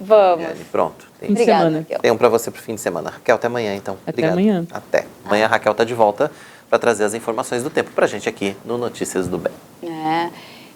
Vamos. Viviane. Pronto. Obrigada, Raquel. Tem um para você pro fim de semana. Raquel, até amanhã, então. Até amanhã. Até. Amanhã a Raquel tá de volta para trazer as informações do tempo pra gente aqui no Notícias do Bem.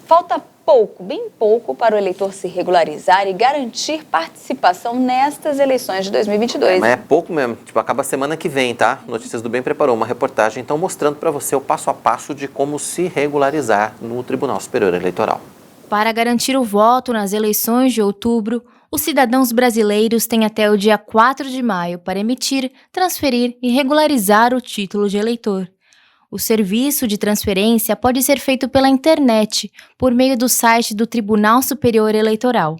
Falta pouco, bem pouco, para o eleitor se regularizar e garantir participação nestas eleições de 2022. Mas é pouco mesmo. Acaba a semana que vem, tá? Notícias do Bem preparou uma reportagem, então, mostrando para você o passo a passo de como se regularizar no Tribunal Superior Eleitoral. Para garantir o voto nas eleições de outubro, os cidadãos brasileiros têm até o dia 4 de maio para emitir, transferir e regularizar o título de eleitor. O serviço de transferência pode ser feito pela internet, por meio do site do Tribunal Superior Eleitoral.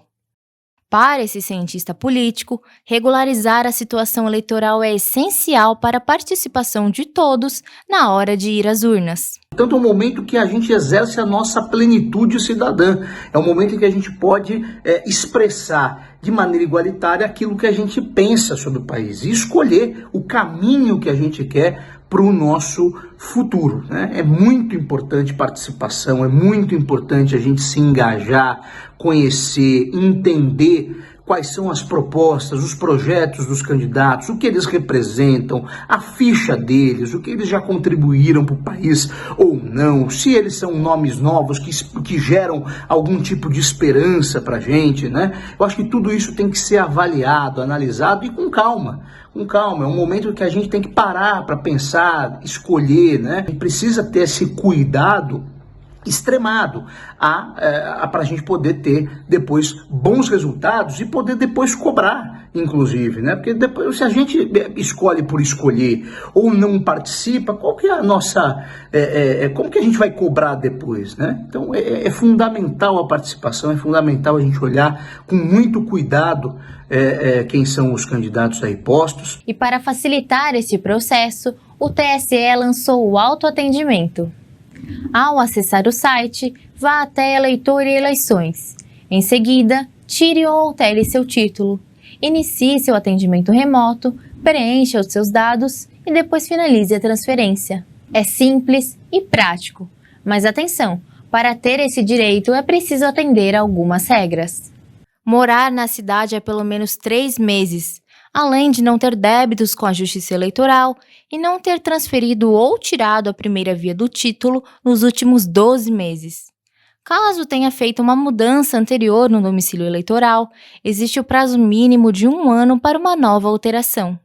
Para esse cientista político, regularizar a situação eleitoral é essencial para a participação de todos na hora de ir às urnas. Portanto, é um momento que a gente exerce a nossa plenitude cidadã. É um momento em que a gente pode expressar de maneira igualitária aquilo que a gente pensa sobre o país e escolher o caminho que a gente quer para o nosso futuro, né? É muito importante participação, é muito importante a gente se engajar, conhecer, entender quais são as propostas, os projetos dos candidatos, o que eles representam, a ficha deles, o que eles já contribuíram para o país ou não, se eles são nomes novos que geram algum tipo de esperança para a gente, né? Eu acho que tudo isso tem que ser avaliado, analisado e com calma. Com calma, é um momento que a gente tem que parar para pensar, escolher, né? E precisa ter esse cuidado extremado para a gente poder ter depois bons resultados e poder depois cobrar, inclusive, né? Porque depois, se a gente escolhe por escolher ou não participa, qual que é a nossa... como que a gente vai cobrar depois, né? Então é fundamental a participação, é fundamental a gente olhar com muito cuidado quem são os candidatos aí postos. E para facilitar esse processo, o TSE lançou o autoatendimento. Ao acessar o site, vá até Eleitor e Eleições. Em seguida, tire ou altere seu título. Inicie seu atendimento remoto, preencha os seus dados e depois finalize a transferência. É simples e prático, mas atenção, para ter esse direito é preciso atender a algumas regras. Morar na cidade há pelo menos 3 meses, além de não ter débitos com a Justiça Eleitoral e não ter transferido ou tirado a primeira via do título nos últimos 12 meses. Caso tenha feito uma mudança anterior no domicílio eleitoral, existe o prazo mínimo de 1 ano para uma nova alteração.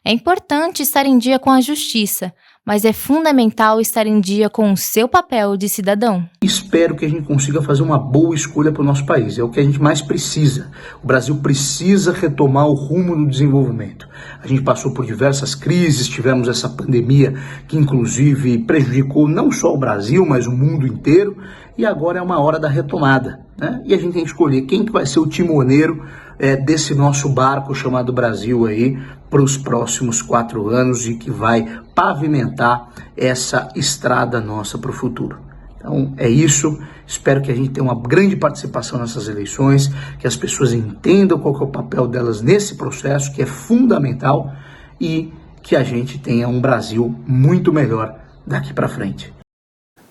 É importante estar em dia com a Justiça, mas é fundamental estar em dia com o seu papel de cidadão. Espero que a gente consiga fazer uma boa escolha para o nosso país, é o que a gente mais precisa. O Brasil precisa retomar o rumo do desenvolvimento. A gente passou por diversas crises, tivemos essa pandemia que inclusive prejudicou não só o Brasil, mas o mundo inteiro, e agora é uma hora da retomada, né? E a gente tem que escolher quem que vai ser o timoneiro desse nosso barco chamado Brasil aí para os próximos 4 anos e que vai pavimentar essa estrada nossa para o futuro. Então é isso, espero que a gente tenha uma grande participação nessas eleições, que as pessoas entendam qual que é o papel delas nesse processo, que é fundamental, e que a gente tenha um Brasil muito melhor daqui para frente.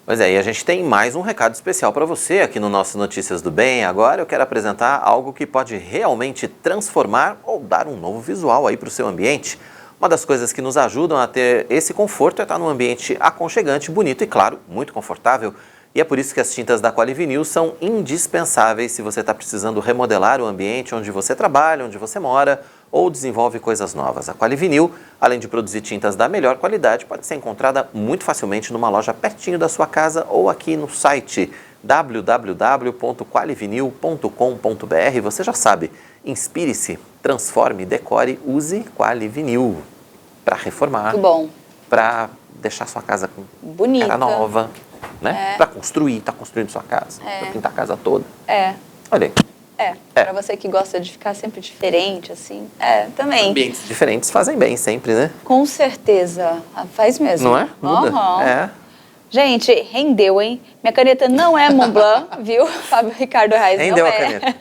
Pois é, e a gente tem mais um recado especial para você aqui no nosso Notícias do Bem. Agora eu quero apresentar algo que pode realmente transformar ou dar um novo visual aí para o seu ambiente. Uma das coisas que nos ajudam a ter esse conforto é estar num ambiente aconchegante, bonito e, claro, muito confortável. E é por isso que as tintas da Qualivinil são indispensáveis se você está precisando remodelar o ambiente onde você trabalha, onde você mora ou desenvolve coisas novas. A Qualivinil, além de produzir tintas da melhor qualidade, pode ser encontrada muito facilmente numa loja pertinho da sua casa ou aqui no site www.qualivinil.com.br. Você já sabe, inspire-se, transforme, decore, use Qualivinil para reformar, para deixar sua casa com bonita, cara nova, né? Para construir, tá construindo sua casa, para pintar a casa toda. Olha aí. Para você que gosta de ficar sempre diferente, assim. Também. Ambientes diferentes fazem bem sempre, né? Com certeza. Faz mesmo. Não é? Muda. Gente, rendeu, hein? Minha caneta não é Montblanc, viu? Fábio Ricardo Reis rendeu não a caneta.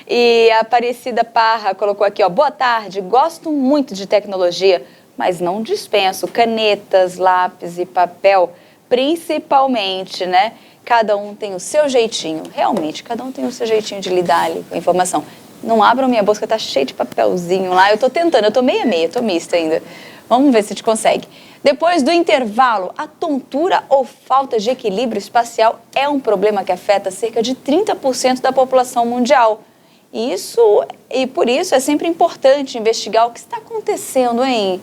E a Aparecida Parra colocou aqui, ó. Boa tarde, gosto muito de tecnologia, mas não dispenso canetas, lápis e papel, principalmente, né? Cada um tem o seu jeitinho. Realmente, cada um tem o seu jeitinho de lidar ali com a informação. Não abram minha bolsa, tá cheia de papelzinho lá. Eu tô tentando, eu tô meia-meia, tô mista ainda. Vamos ver se a gente consegue. Depois do intervalo, a tontura ou falta de equilíbrio espacial é um problema que afeta cerca de 30% da população mundial. E por isso é sempre importante investigar o que está acontecendo, hein?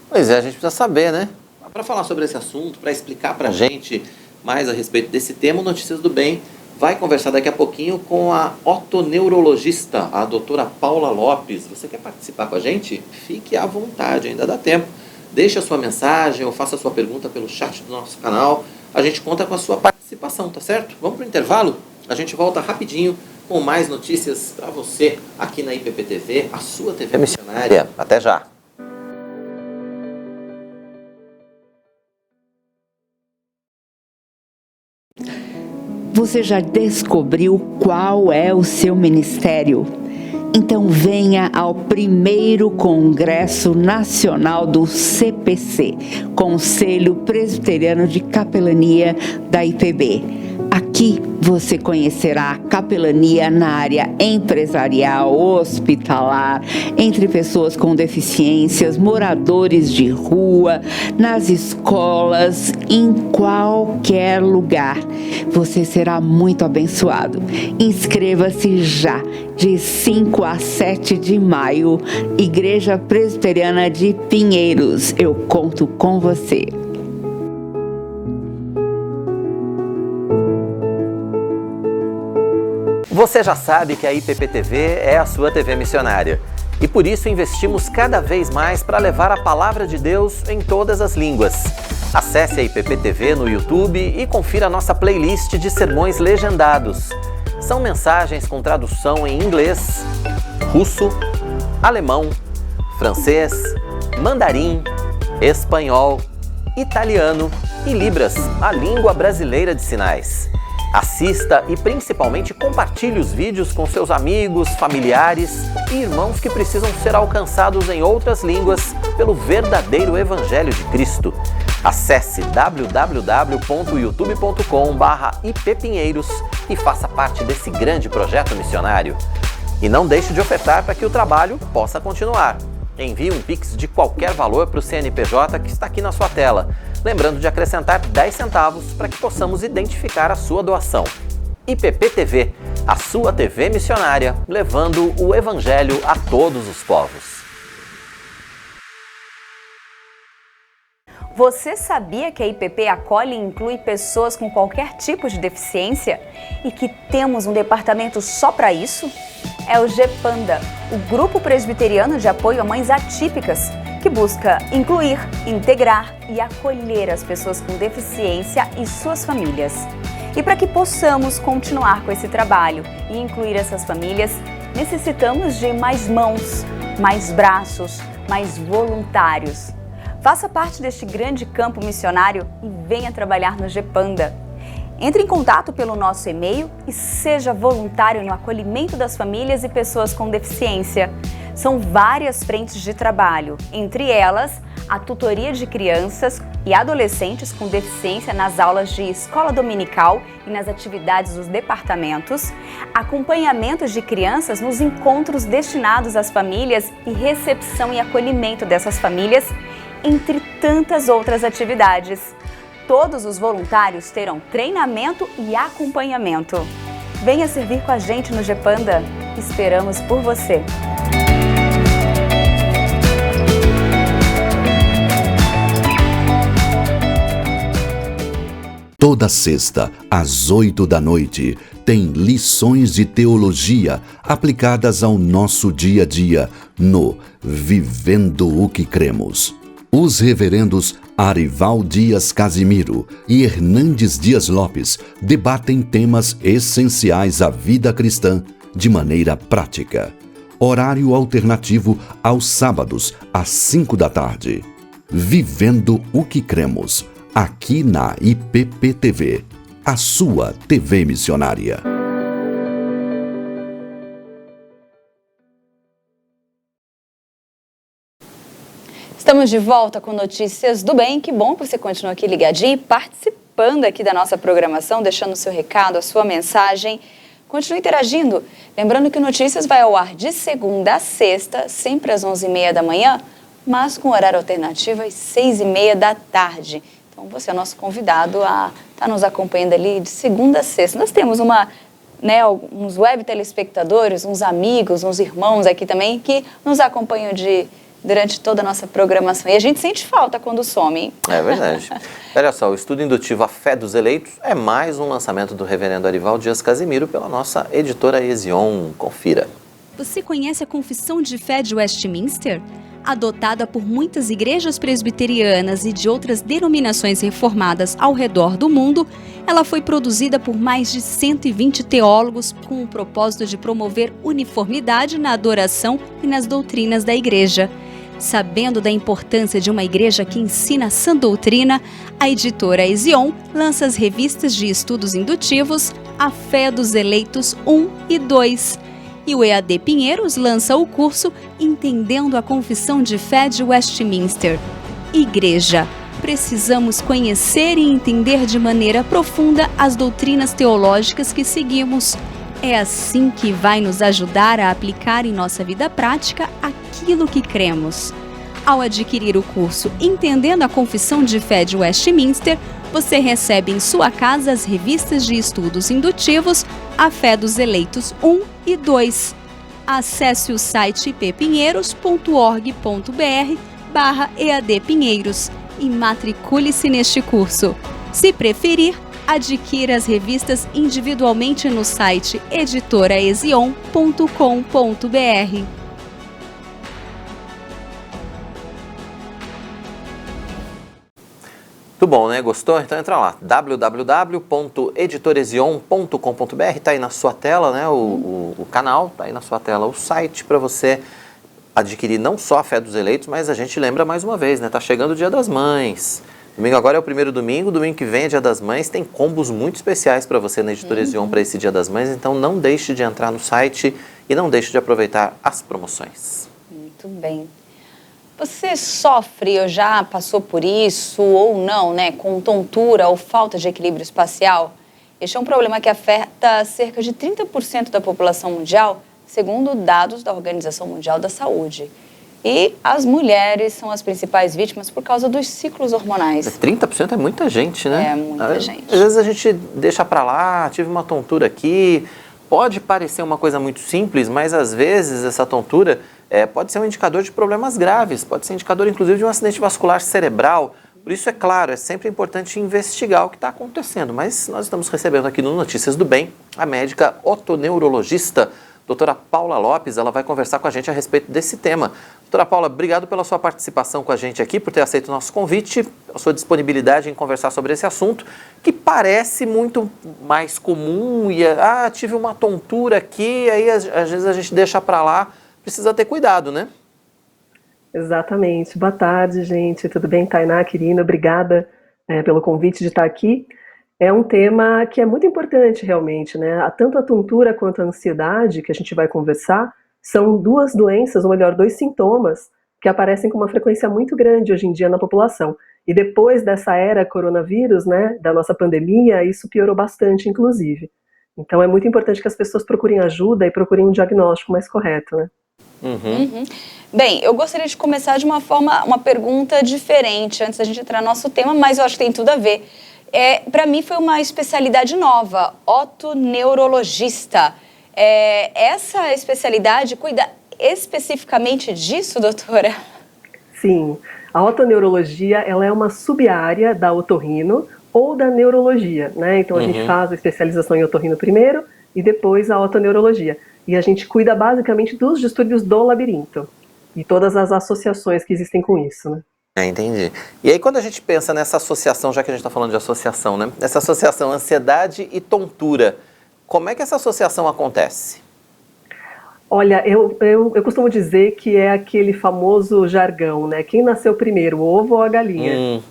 Pois é, a gente precisa saber, né? Para falar sobre esse assunto, para explicar pra gente mais a respeito desse tema, o Notícias do Bem vai conversar daqui a pouquinho com a otoneurologista, a doutora Paula Lopes. Você quer participar com a gente? Fique à vontade, ainda dá tempo. Deixe a sua mensagem ou faça a sua pergunta pelo chat do nosso canal. A gente conta com a sua participação, tá certo? Vamos para o intervalo? A gente volta rapidinho com mais notícias para você aqui na IPPTV, a sua TV missionária. Até já! Você já descobriu qual é o seu ministério? Então venha ao primeiro Congresso Nacional do CPC, Conselho Presbiteriano de Capelania da IPB. Aqui você conhecerá a capelania na área empresarial, hospitalar, entre pessoas com deficiências, moradores de rua, nas escolas, em qualquer lugar. Você será muito abençoado. Inscreva-se já, de 5 a 7 de maio, Igreja Presbiteriana de Pinheiros. Eu conto com você. Você já sabe que a IPPTV é a sua TV missionária. E por isso investimos cada vez mais para levar a palavra de Deus em todas as línguas. Acesse a IPPTV no YouTube e confira a nossa playlist de sermões legendados. São mensagens com tradução em inglês, russo, alemão, francês, mandarim, espanhol, italiano e libras, a língua brasileira de sinais. Assista e principalmente compartilhe os vídeos com seus amigos, familiares e irmãos que precisam ser alcançados em outras línguas pelo verdadeiro Evangelho de Cristo. Acesse www.youtube.com/ippinheiros e faça parte desse grande projeto missionário. E não deixe de ofertar para que o trabalho possa continuar. Envie um Pix de qualquer valor para o CNPJ que está aqui na sua tela. Lembrando de acrescentar 10 centavos para que possamos identificar a sua doação. IPPTV, a sua TV missionária, levando o Evangelho a todos os povos. Você sabia que a IPP acolhe e inclui pessoas com qualquer tipo de deficiência? E que temos um departamento só para isso? É o GPANDA, o Grupo Presbiteriano de Apoio a Mães Atípicas, que busca incluir, integrar e acolher as pessoas com deficiência e suas famílias. E para que possamos continuar com esse trabalho e incluir essas famílias, necessitamos de mais mãos, mais braços, mais voluntários. Faça parte deste grande campo missionário e venha trabalhar no GPANDA. Entre em contato pelo nosso e-mail e seja voluntário no acolhimento das famílias e pessoas com deficiência. São várias frentes de trabalho, entre elas a tutoria de crianças e adolescentes com deficiência nas aulas de escola dominical e nas atividades dos departamentos, acompanhamento de crianças nos encontros destinados às famílias e recepção e acolhimento dessas famílias, entre tantas outras atividades. Todos os voluntários terão treinamento e acompanhamento. Venha servir com a gente no GPANDA. Esperamos por você. Toda sexta, às 8 da noite, tem lições de teologia aplicadas ao nosso dia a dia no Vivendo o que Cremos. Os reverendos Arival Dias Casimiro e Hernandes Dias Lopes debatem temas essenciais à vida cristã de maneira prática. Horário alternativo aos sábados, às 5 da tarde. Vivendo o que cremos, aqui na IPP-TV, a sua TV missionária. Estamos de volta com Notícias do Bem. Que bom que você continua aqui ligadinho e participando aqui da nossa programação, deixando o seu recado, a sua mensagem. Continue interagindo. Lembrando que o Notícias vai ao ar de segunda a sexta, sempre às 11h30 da manhã, mas com horário alternativo às 6h30 da tarde. Então você é nosso convidado a estar nos acompanhando ali de segunda a sexta. Nós temos uns web telespectadores, uns amigos, uns irmãos aqui também que nos acompanham durante toda a nossa programação. E a gente sente falta quando some, hein? É verdade. Olha só, o estudo indutivo A Fé dos Eleitos é mais um lançamento do reverendo Arival Dias Casimiro pela nossa editora Ezion. Confira. Você conhece a Confissão de Fé de Westminster? Adotada por muitas igrejas presbiterianas e de outras denominações reformadas ao redor do mundo, ela foi produzida por mais de 120 teólogos com o propósito de promover uniformidade na adoração e nas doutrinas da igreja. Sabendo da importância de uma igreja que ensina a sã doutrina, a editora Ezion lança as revistas de estudos indutivos A Fé dos Eleitos 1 e 2. E o EAD Pinheiros lança o curso Entendendo a Confissão de Fé de Westminster. Igreja, precisamos conhecer e entender de maneira profunda as doutrinas teológicas que seguimos. É assim que vai nos ajudar a aplicar em nossa vida prática aquilo que cremos. Ao adquirir o curso Entendendo a Confissão de Fé de Westminster, você recebe em sua casa as revistas de estudos indutivos A Fé dos Eleitos 1 e 2. Acesse o site ippinheiros.org.br/EAD-Pinheiros e matricule-se neste curso. Se preferir, adquira as revistas individualmente no site editoraezion.com.br. Muito bom, né? Gostou? Então entra lá, www.editorezion.com.br, está aí na sua tela, né? O canal, está aí na sua tela o site para você adquirir não só a Fé dos Eleitos, mas a gente lembra mais uma vez, né? Tá chegando o Dia das Mães. Domingo agora é o primeiro domingo que vem é Dia das Mães, tem combos muito especiais para você na Editora Ezion para esse Dia das Mães, então não deixe de entrar no site e não deixe de aproveitar as promoções. Muito bem. Você sofre ou já passou por isso ou não, né, com tontura ou falta de equilíbrio espacial? Este é um problema que afeta cerca de 30% da população mundial, segundo dados da Organização Mundial da Saúde. E as mulheres são as principais vítimas por causa dos ciclos hormonais. 30% é muita gente, né? É muita gente. Às vezes a gente deixa pra lá, tive uma tontura aqui. Pode parecer uma coisa muito simples, mas às vezes essa tontura pode ser um indicador de problemas graves, pode ser indicador inclusive de um acidente vascular cerebral. Por isso, é claro, é sempre importante investigar o que está acontecendo. Mas nós estamos recebendo aqui no Notícias do Bem a médica otoneurologista, doutora Paula Lopes. Ela vai conversar com a gente a respeito desse tema. Doutora Paula, obrigado pela sua participação com a gente aqui, por ter aceito o nosso convite, a sua disponibilidade em conversar sobre esse assunto, que parece muito mais comum e, tive uma tontura aqui, aí às vezes a gente deixa para lá, precisa ter cuidado, né? Exatamente. Boa tarde, gente. Tudo bem, Tainá, querida? Obrigada pelo convite de estar aqui. É um tema que é muito importante, realmente, né? Tanto a tontura quanto a ansiedade, que a gente vai conversar, são duas doenças, ou melhor, dois sintomas que aparecem com uma frequência muito grande hoje em dia na população. E depois dessa era coronavírus, né, da nossa pandemia, isso piorou bastante, inclusive. Então é muito importante que as pessoas procurem ajuda e procurem um diagnóstico mais correto, né? Bem, eu gostaria de começar de uma pergunta diferente, antes da gente entrar no nosso tema, mas eu acho que tem tudo a ver. Para mim foi uma especialidade nova, otoneurologista. Essa especialidade cuida especificamente disso, doutora? Sim, a otoneurologia ela é uma sub-área da otorrino ou da neurologia, né? Então a gente faz a especialização em otorrino primeiro e depois a otoneurologia. E a gente cuida basicamente dos distúrbios do labirinto e todas as associações que existem com isso, né? Entendi. E aí quando a gente pensa nessa associação, já que a gente está falando de associação, né? Essa associação ansiedade e tontura, como é que essa associação acontece? Olha, eu costumo dizer que é aquele famoso jargão, né? Quem nasceu primeiro, o ovo ou a galinha?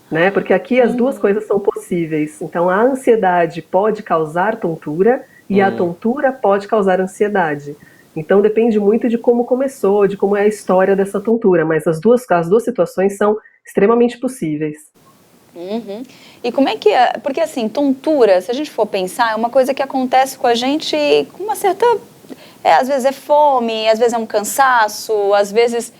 Né? Porque aqui as duas coisas são possíveis. Então, a ansiedade pode causar tontura e a tontura pode causar ansiedade. Então, depende muito de como começou, de como é a história dessa tontura. Mas as duas situações são extremamente possíveis. E como é que é? Porque assim, tontura, se a gente for pensar, é uma coisa que acontece com a gente com uma certa... às vezes é fome, às vezes é um cansaço, às vezes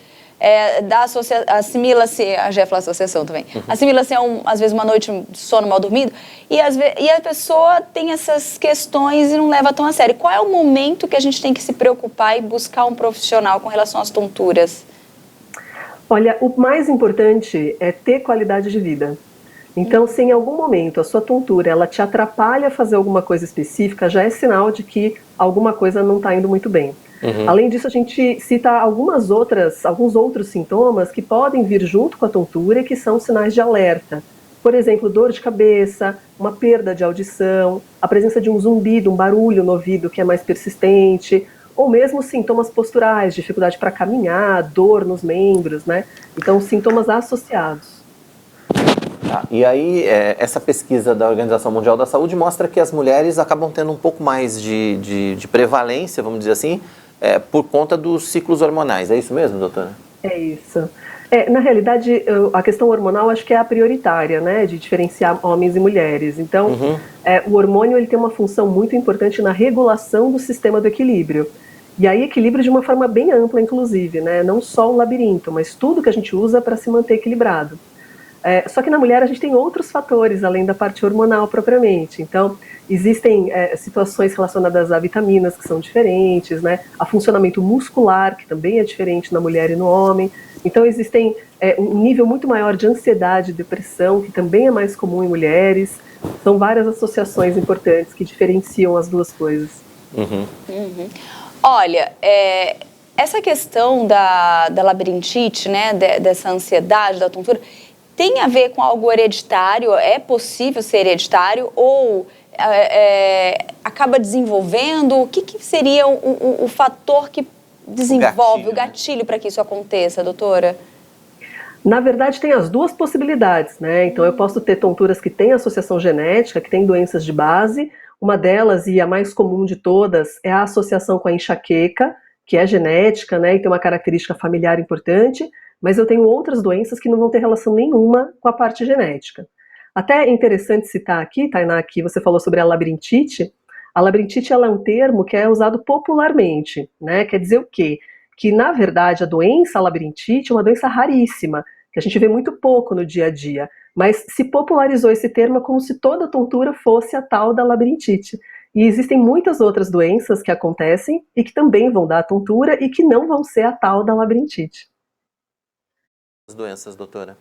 assimila-se, a já ia falar associação também, assimila-se às vezes uma noite de sono mal dormido, e a pessoa tem essas questões e não leva tão a sério. Qual é o momento que a gente tem que se preocupar e buscar um profissional com relação às tonturas? Olha, o mais importante é ter qualidade de vida. Então, se em algum momento a sua tontura ela te atrapalha a fazer alguma coisa específica, já é sinal de que alguma coisa não está indo muito bem. Além disso, a gente cita alguns outros sintomas que podem vir junto com a tontura e que são sinais de alerta. Por exemplo, dor de cabeça, uma perda de audição, a presença de um zumbido, um barulho no ouvido que é mais persistente, ou mesmo sintomas posturais, dificuldade para caminhar, dor nos membros, né? Então, sintomas associados. E aí, essa pesquisa da Organização Mundial da Saúde mostra que as mulheres acabam tendo um pouco mais de prevalência, vamos dizer assim, por conta dos ciclos hormonais. É isso mesmo, doutora? É isso. Na realidade, a questão hormonal acho que é a prioritária, né, de diferenciar homens e mulheres. Então, o hormônio ele tem uma função muito importante na regulação do sistema do equilíbrio. E aí, equilíbrio de uma forma bem ampla, inclusive, né, não só o labirinto, mas tudo que a gente usa para se manter equilibrado. Só que na mulher a gente tem outros fatores, além da parte hormonal propriamente. Então, existem situações relacionadas a vitaminas que são diferentes, né? A funcionamento muscular, que também é diferente na mulher e no homem. Então, existem um nível muito maior de ansiedade e depressão, que também é mais comum em mulheres. São várias associações importantes que diferenciam as duas coisas. Olha, essa questão da labirintite, né, dessa ansiedade, da tontura, tem a ver com algo hereditário? É possível ser hereditário? Ou acaba desenvolvendo? O que seria o fator que desenvolve, o gatilho para que isso aconteça, doutora? Na verdade, tem as duas possibilidades, né? Então, eu posso ter tonturas que têm associação genética, que têm doenças de base. Uma delas, e a mais comum de todas, é a associação com a enxaqueca, que é genética, né? E tem uma característica familiar importante. Mas eu tenho outras doenças que não vão ter relação nenhuma com a parte genética. Até é interessante citar aqui, Tainá, que você falou sobre a labirintite. A labirintite ela é um termo que é usado popularmente, né? Quer dizer o quê? Que, na verdade, a doença a labirintite é uma doença raríssima, que a gente vê muito pouco no dia a dia, mas se popularizou esse termo como se toda tontura fosse a tal da labirintite. E existem muitas outras doenças que acontecem e que também vão dar tontura e que não vão ser a tal da labirintite. As doenças, doutora?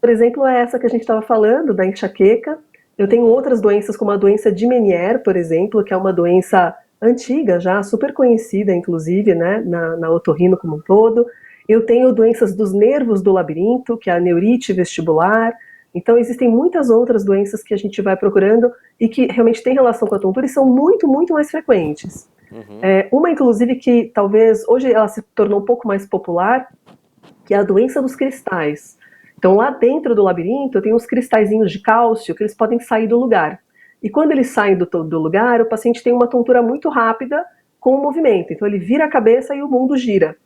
Por exemplo, é essa que a gente estava falando, da enxaqueca. Eu tenho outras doenças, como a doença de Meniere, por exemplo, que é uma doença antiga já, super conhecida, inclusive, né, na otorrino como um todo. Eu tenho doenças dos nervos do labirinto, que é a neurite vestibular. Então, existem muitas outras doenças que a gente vai procurando e que realmente têm relação com a tontura e são muito, muito mais frequentes. Uma, inclusive, que talvez hoje ela se tornou um pouco mais popular, que é a doença dos cristais. Então, lá dentro do labirinto, tem uns cristalzinhos de cálcio que eles podem sair do lugar. E quando eles saem do lugar, o paciente tem uma tontura muito rápida com o movimento. Então, ele vira a cabeça e o mundo gira.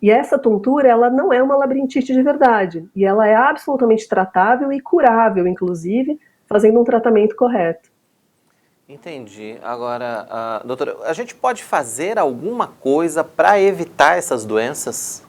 E essa tontura, ela não é uma labirintite de verdade. E ela é absolutamente tratável e curável, inclusive, fazendo um tratamento correto. Entendi. Agora, doutora, a gente pode fazer alguma coisa para evitar essas doenças?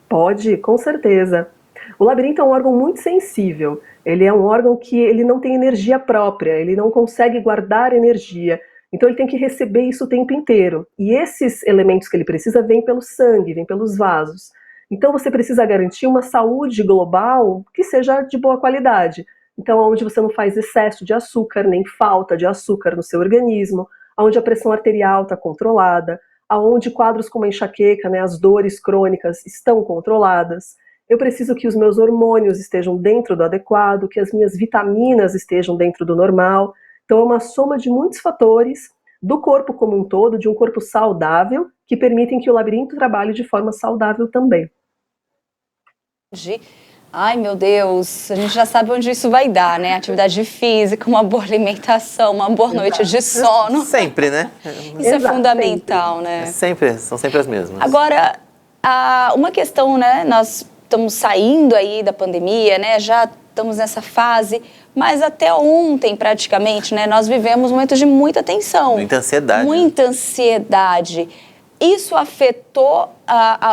Pode, com certeza. O labirinto é um órgão muito sensível. Ele é um órgão que ele não tem energia própria, ele não consegue guardar energia. Então ele tem que receber isso o tempo inteiro. E esses elementos que ele precisa vêm pelo sangue, vêm pelos vasos. Então você precisa garantir uma saúde global que seja de boa qualidade. Então, onde você não faz excesso de açúcar, nem falta de açúcar no seu organismo, onde a pressão arterial está controlada, aonde quadros como a enxaqueca, né, as dores crônicas estão controladas. eu preciso que os meus hormônios estejam dentro do adequado, que as minhas vitaminas estejam dentro do normal. Então é uma soma de muitos fatores do corpo como um todo, de um corpo saudável, que permitem que o labirinto trabalhe de forma saudável também. Ai, meu Deus, a gente já sabe onde isso vai dar, né? Atividade física, uma boa alimentação, uma boa noite de sono. Sempre, né? Isso é fundamental, né? São sempre as mesmas. Agora, uma questão, né? Nós estamos saindo aí da pandemia, né? Já estamos nessa fase, mas até ontem, praticamente, né? Nós vivemos momentos de muita tensão. Muita ansiedade. Muita ansiedade. Isso afetou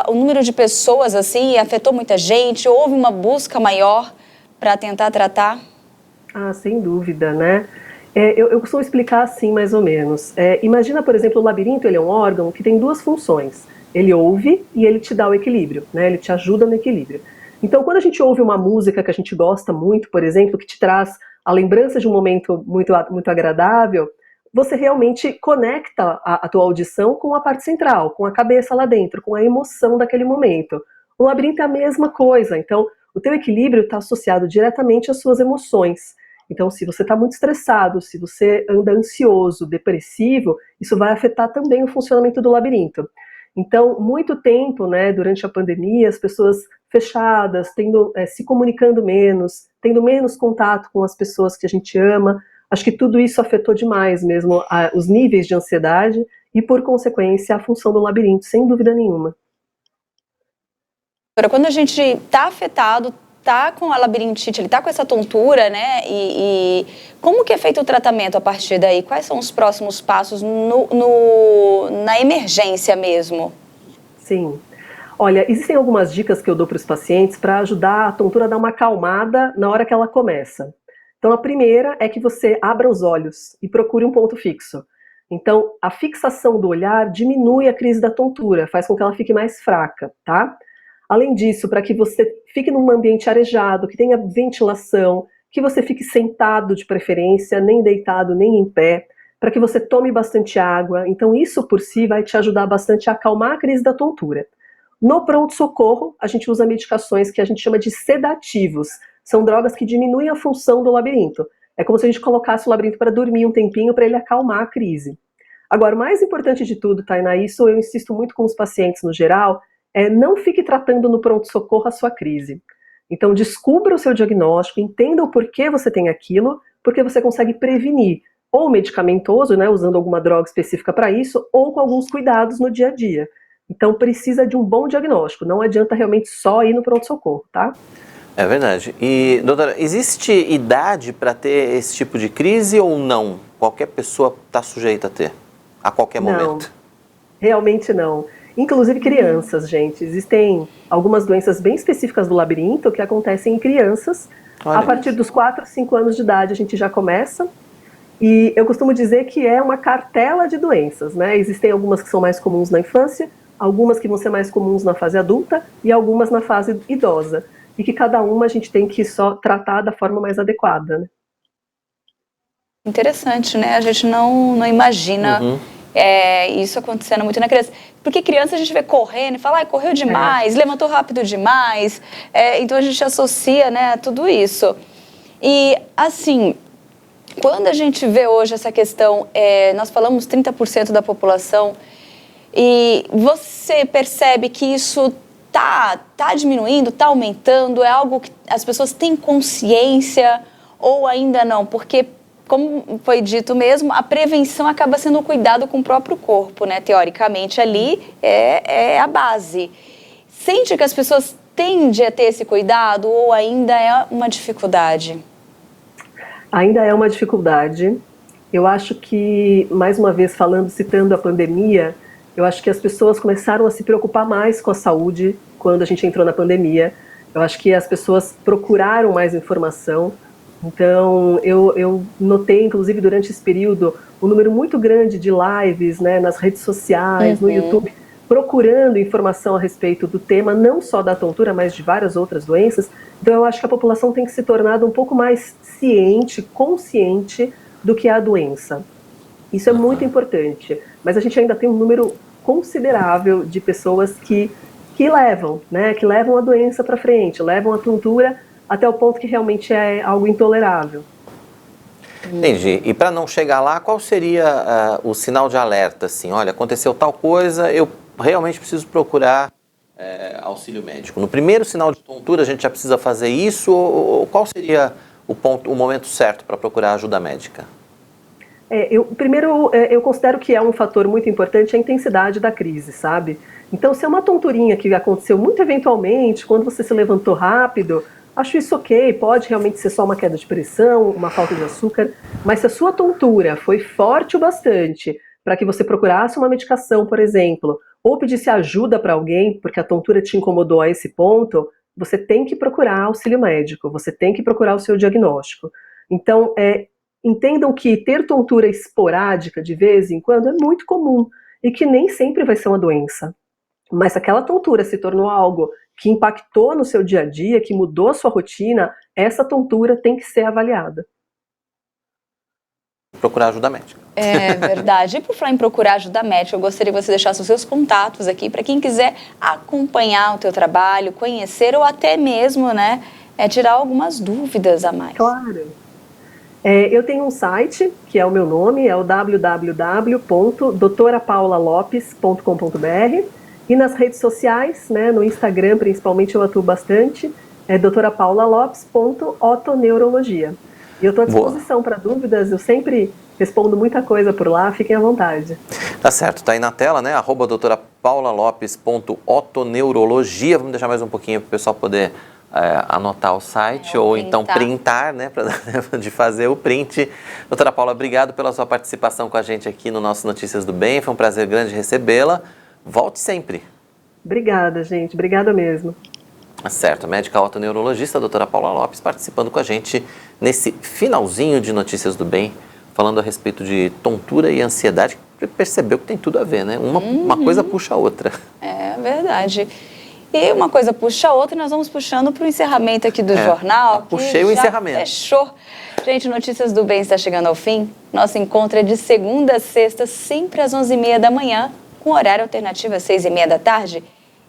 o número de pessoas, assim, afetou muita gente? Houve uma busca maior para tentar tratar? Sem dúvida, né? Eu costumo explicar assim, mais ou menos. Imagina, por exemplo, o labirinto, ele é um órgão que tem duas funções. Ele ouve e ele te dá o equilíbrio, né? Ele te ajuda no equilíbrio. Então, quando a gente ouve uma música que a gente gosta muito, por exemplo, que te traz a lembrança de um momento muito, muito agradável, você realmente conecta a tua audição com a parte central, com a cabeça lá dentro, com a emoção daquele momento. O labirinto é a mesma coisa, então o teu equilíbrio está associado diretamente às suas emoções. Então, se você está muito estressado, se você anda ansioso, depressivo, isso vai afetar também o funcionamento do labirinto. Então, muito tempo, né, durante a pandemia, as pessoas fechadas, se comunicando menos, tendo menos contato com as pessoas que a gente ama. Acho que tudo isso afetou demais mesmo os níveis de ansiedade e, por consequência, a função do labirinto, sem dúvida nenhuma. Quando a gente está afetado, está com a labirintite, ele está com essa tontura, né? E como que é feito o tratamento a partir daí? Quais são os próximos passos na emergência mesmo? Sim. Olha, existem algumas dicas que eu dou para os pacientes para ajudar a tontura a dar uma acalmada na hora que ela começa. Então, a primeira é que você abra os olhos e procure um ponto fixo. Então, a fixação do olhar diminui a crise da tontura, faz com que ela fique mais fraca, tá? Além disso, para que você fique num ambiente arejado, que tenha ventilação, que você fique sentado de preferência, nem deitado, nem em pé, para que você tome bastante água. Então, isso por si vai te ajudar bastante a acalmar a crise da tontura. No pronto-socorro, a gente usa medicações que a gente chama de sedativos. São drogas que diminuem a função do labirinto. É como se a gente colocasse o labirinto para dormir um tempinho para ele acalmar a crise. Agora, o mais importante de tudo, Tainá, isso eu insisto muito com os pacientes no geral, não fique tratando no pronto-socorro a sua crise. Então, descubra o seu diagnóstico, entenda o porquê você tem aquilo, porque você consegue prevenir, ou medicamentoso, né, usando alguma droga específica para isso, ou com alguns cuidados no dia a dia. Então, precisa de um bom diagnóstico, não adianta realmente só ir no pronto-socorro, tá? É verdade. E, doutora, existe idade para ter esse tipo de crise ou não? Qualquer pessoa está sujeita a ter, a qualquer momento? Não, realmente não. Inclusive crianças, gente. Existem algumas doenças bem específicas do labirinto que acontecem em crianças. Olha, a partir dos 4, 5 anos de idade a gente já começa. E eu costumo dizer que é uma cartela de doenças, né? Existem algumas que são mais comuns na infância, algumas que vão ser mais comuns na fase adulta e algumas na fase idosa. E que cada uma a gente tem que só tratar da forma mais adequada, né? Interessante, né? A gente não imagina isso acontecendo muito na criança. Porque criança a gente vê correndo e fala, correu demais, levantou rápido demais. Então a gente associa, né, tudo isso. E, assim, quando a gente vê hoje essa questão, nós falamos 30% da população, e você percebe que isso tá diminuindo, tá aumentando, é algo que as pessoas têm consciência ou ainda não? Porque, como foi dito mesmo, a prevenção acaba sendo o cuidado com o próprio corpo, né? Teoricamente, ali é a base. Sente que as pessoas tendem a ter esse cuidado ou ainda é uma dificuldade? Ainda é uma dificuldade. Eu acho que, mais uma vez citando a pandemia, eu acho que as pessoas começaram a se preocupar mais com a saúde quando a gente entrou na pandemia. Eu acho que as pessoas procuraram mais informação. Então, eu notei, inclusive, durante esse período, um número muito grande de lives, né, nas redes sociais, no YouTube, procurando informação a respeito do tema, não só da tontura, mas de várias outras doenças. Então, eu acho que a população tem que se tornar um pouco mais ciente, consciente do que é a doença. Isso é muito importante, mas a gente ainda tem um número considerável de pessoas que que levam, né, que levam a doença para frente, levam a tontura até o ponto que realmente é algo intolerável. Entendi. E para não chegar lá, qual seria o sinal de alerta? Assim, olha, aconteceu tal coisa, eu realmente preciso procurar auxílio médico. No primeiro sinal de tontura, a gente já precisa fazer isso? Ou qual seria o momento certo para procurar ajuda médica? Eu considero que é um fator muito importante a intensidade da crise, sabe? Então, se é uma tonturinha que aconteceu muito eventualmente, quando você se levantou rápido, acho isso ok, pode realmente ser só uma queda de pressão, uma falta de açúcar, mas se a sua tontura foi forte o bastante para que você procurasse uma medicação, por exemplo, ou pedisse ajuda para alguém, porque a tontura te incomodou a esse ponto, você tem que procurar auxílio médico, você tem que procurar o seu diagnóstico. Então, entendam que ter tontura esporádica de vez em quando é muito comum e que nem sempre vai ser uma doença. Mas se aquela tontura se tornou algo que impactou no seu dia a dia, que mudou a sua rotina, essa tontura tem que ser avaliada. Procurar ajuda médica. É verdade. E por falar em procurar ajuda médica, eu gostaria que você deixasse os seus contatos aqui para quem quiser acompanhar o teu trabalho, conhecer ou até mesmo, né, tirar algumas dúvidas a mais. Claro. Eu tenho um site, que é o meu nome, é o www.doutorapaulalopes.com.br. E nas redes sociais, né, no Instagram principalmente eu atuo bastante, é doutorapaula.lopes.otoneurologia. E eu estou à disposição para dúvidas, eu sempre respondo muita coisa por lá, fiquem à vontade. Tá certo, tá aí na tela, né, @doutorapaulalopes.otoneurologia. Vamos deixar mais um pouquinho para o pessoal poder anotar o site ou então printar, né, de fazer o print. Doutora Paula, obrigado pela sua participação com a gente aqui no nosso Notícias do Bem, foi um prazer grande recebê-la. Volte sempre. Obrigada, gente. Obrigada mesmo. Tá certo. A médica otoneurologista, a doutora Paula Lopes, participando com a gente nesse finalzinho de Notícias do Bem, falando a respeito de tontura e ansiedade, que percebeu que tem tudo a ver, né? Uma coisa puxa a outra. É verdade. E uma coisa puxa a outra e nós vamos puxando para o encerramento aqui do jornal. Puxei o encerramento. Fechou. Gente, Notícias do Bem está chegando ao fim. Nosso encontro é de segunda a sexta, sempre às 11h30 da manhã. Com horário alternativo às 6h30 da tarde.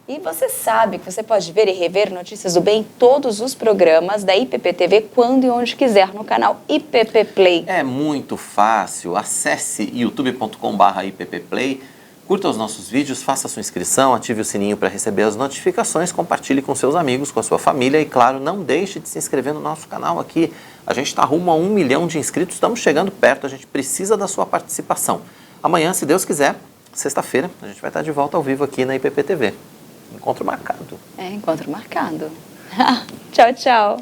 E você sabe que você pode ver e rever Notícias do Bem em todos os programas da IPP-TV quando e onde quiser no canal IPP Play. É muito fácil. Acesse youtube.com/IPPplay, curta os nossos vídeos, faça a sua inscrição, ative o sininho para receber as notificações, compartilhe com seus amigos, com a sua família e, claro, não deixe de se inscrever no nosso canal aqui. A gente está rumo a 1 milhão de inscritos, estamos chegando perto, a gente precisa da sua participação. Amanhã, se Deus quiser, sexta-feira, a gente vai estar de volta ao vivo aqui na IPP-TV. Encontro marcado. Encontro marcado. Tchau, tchau.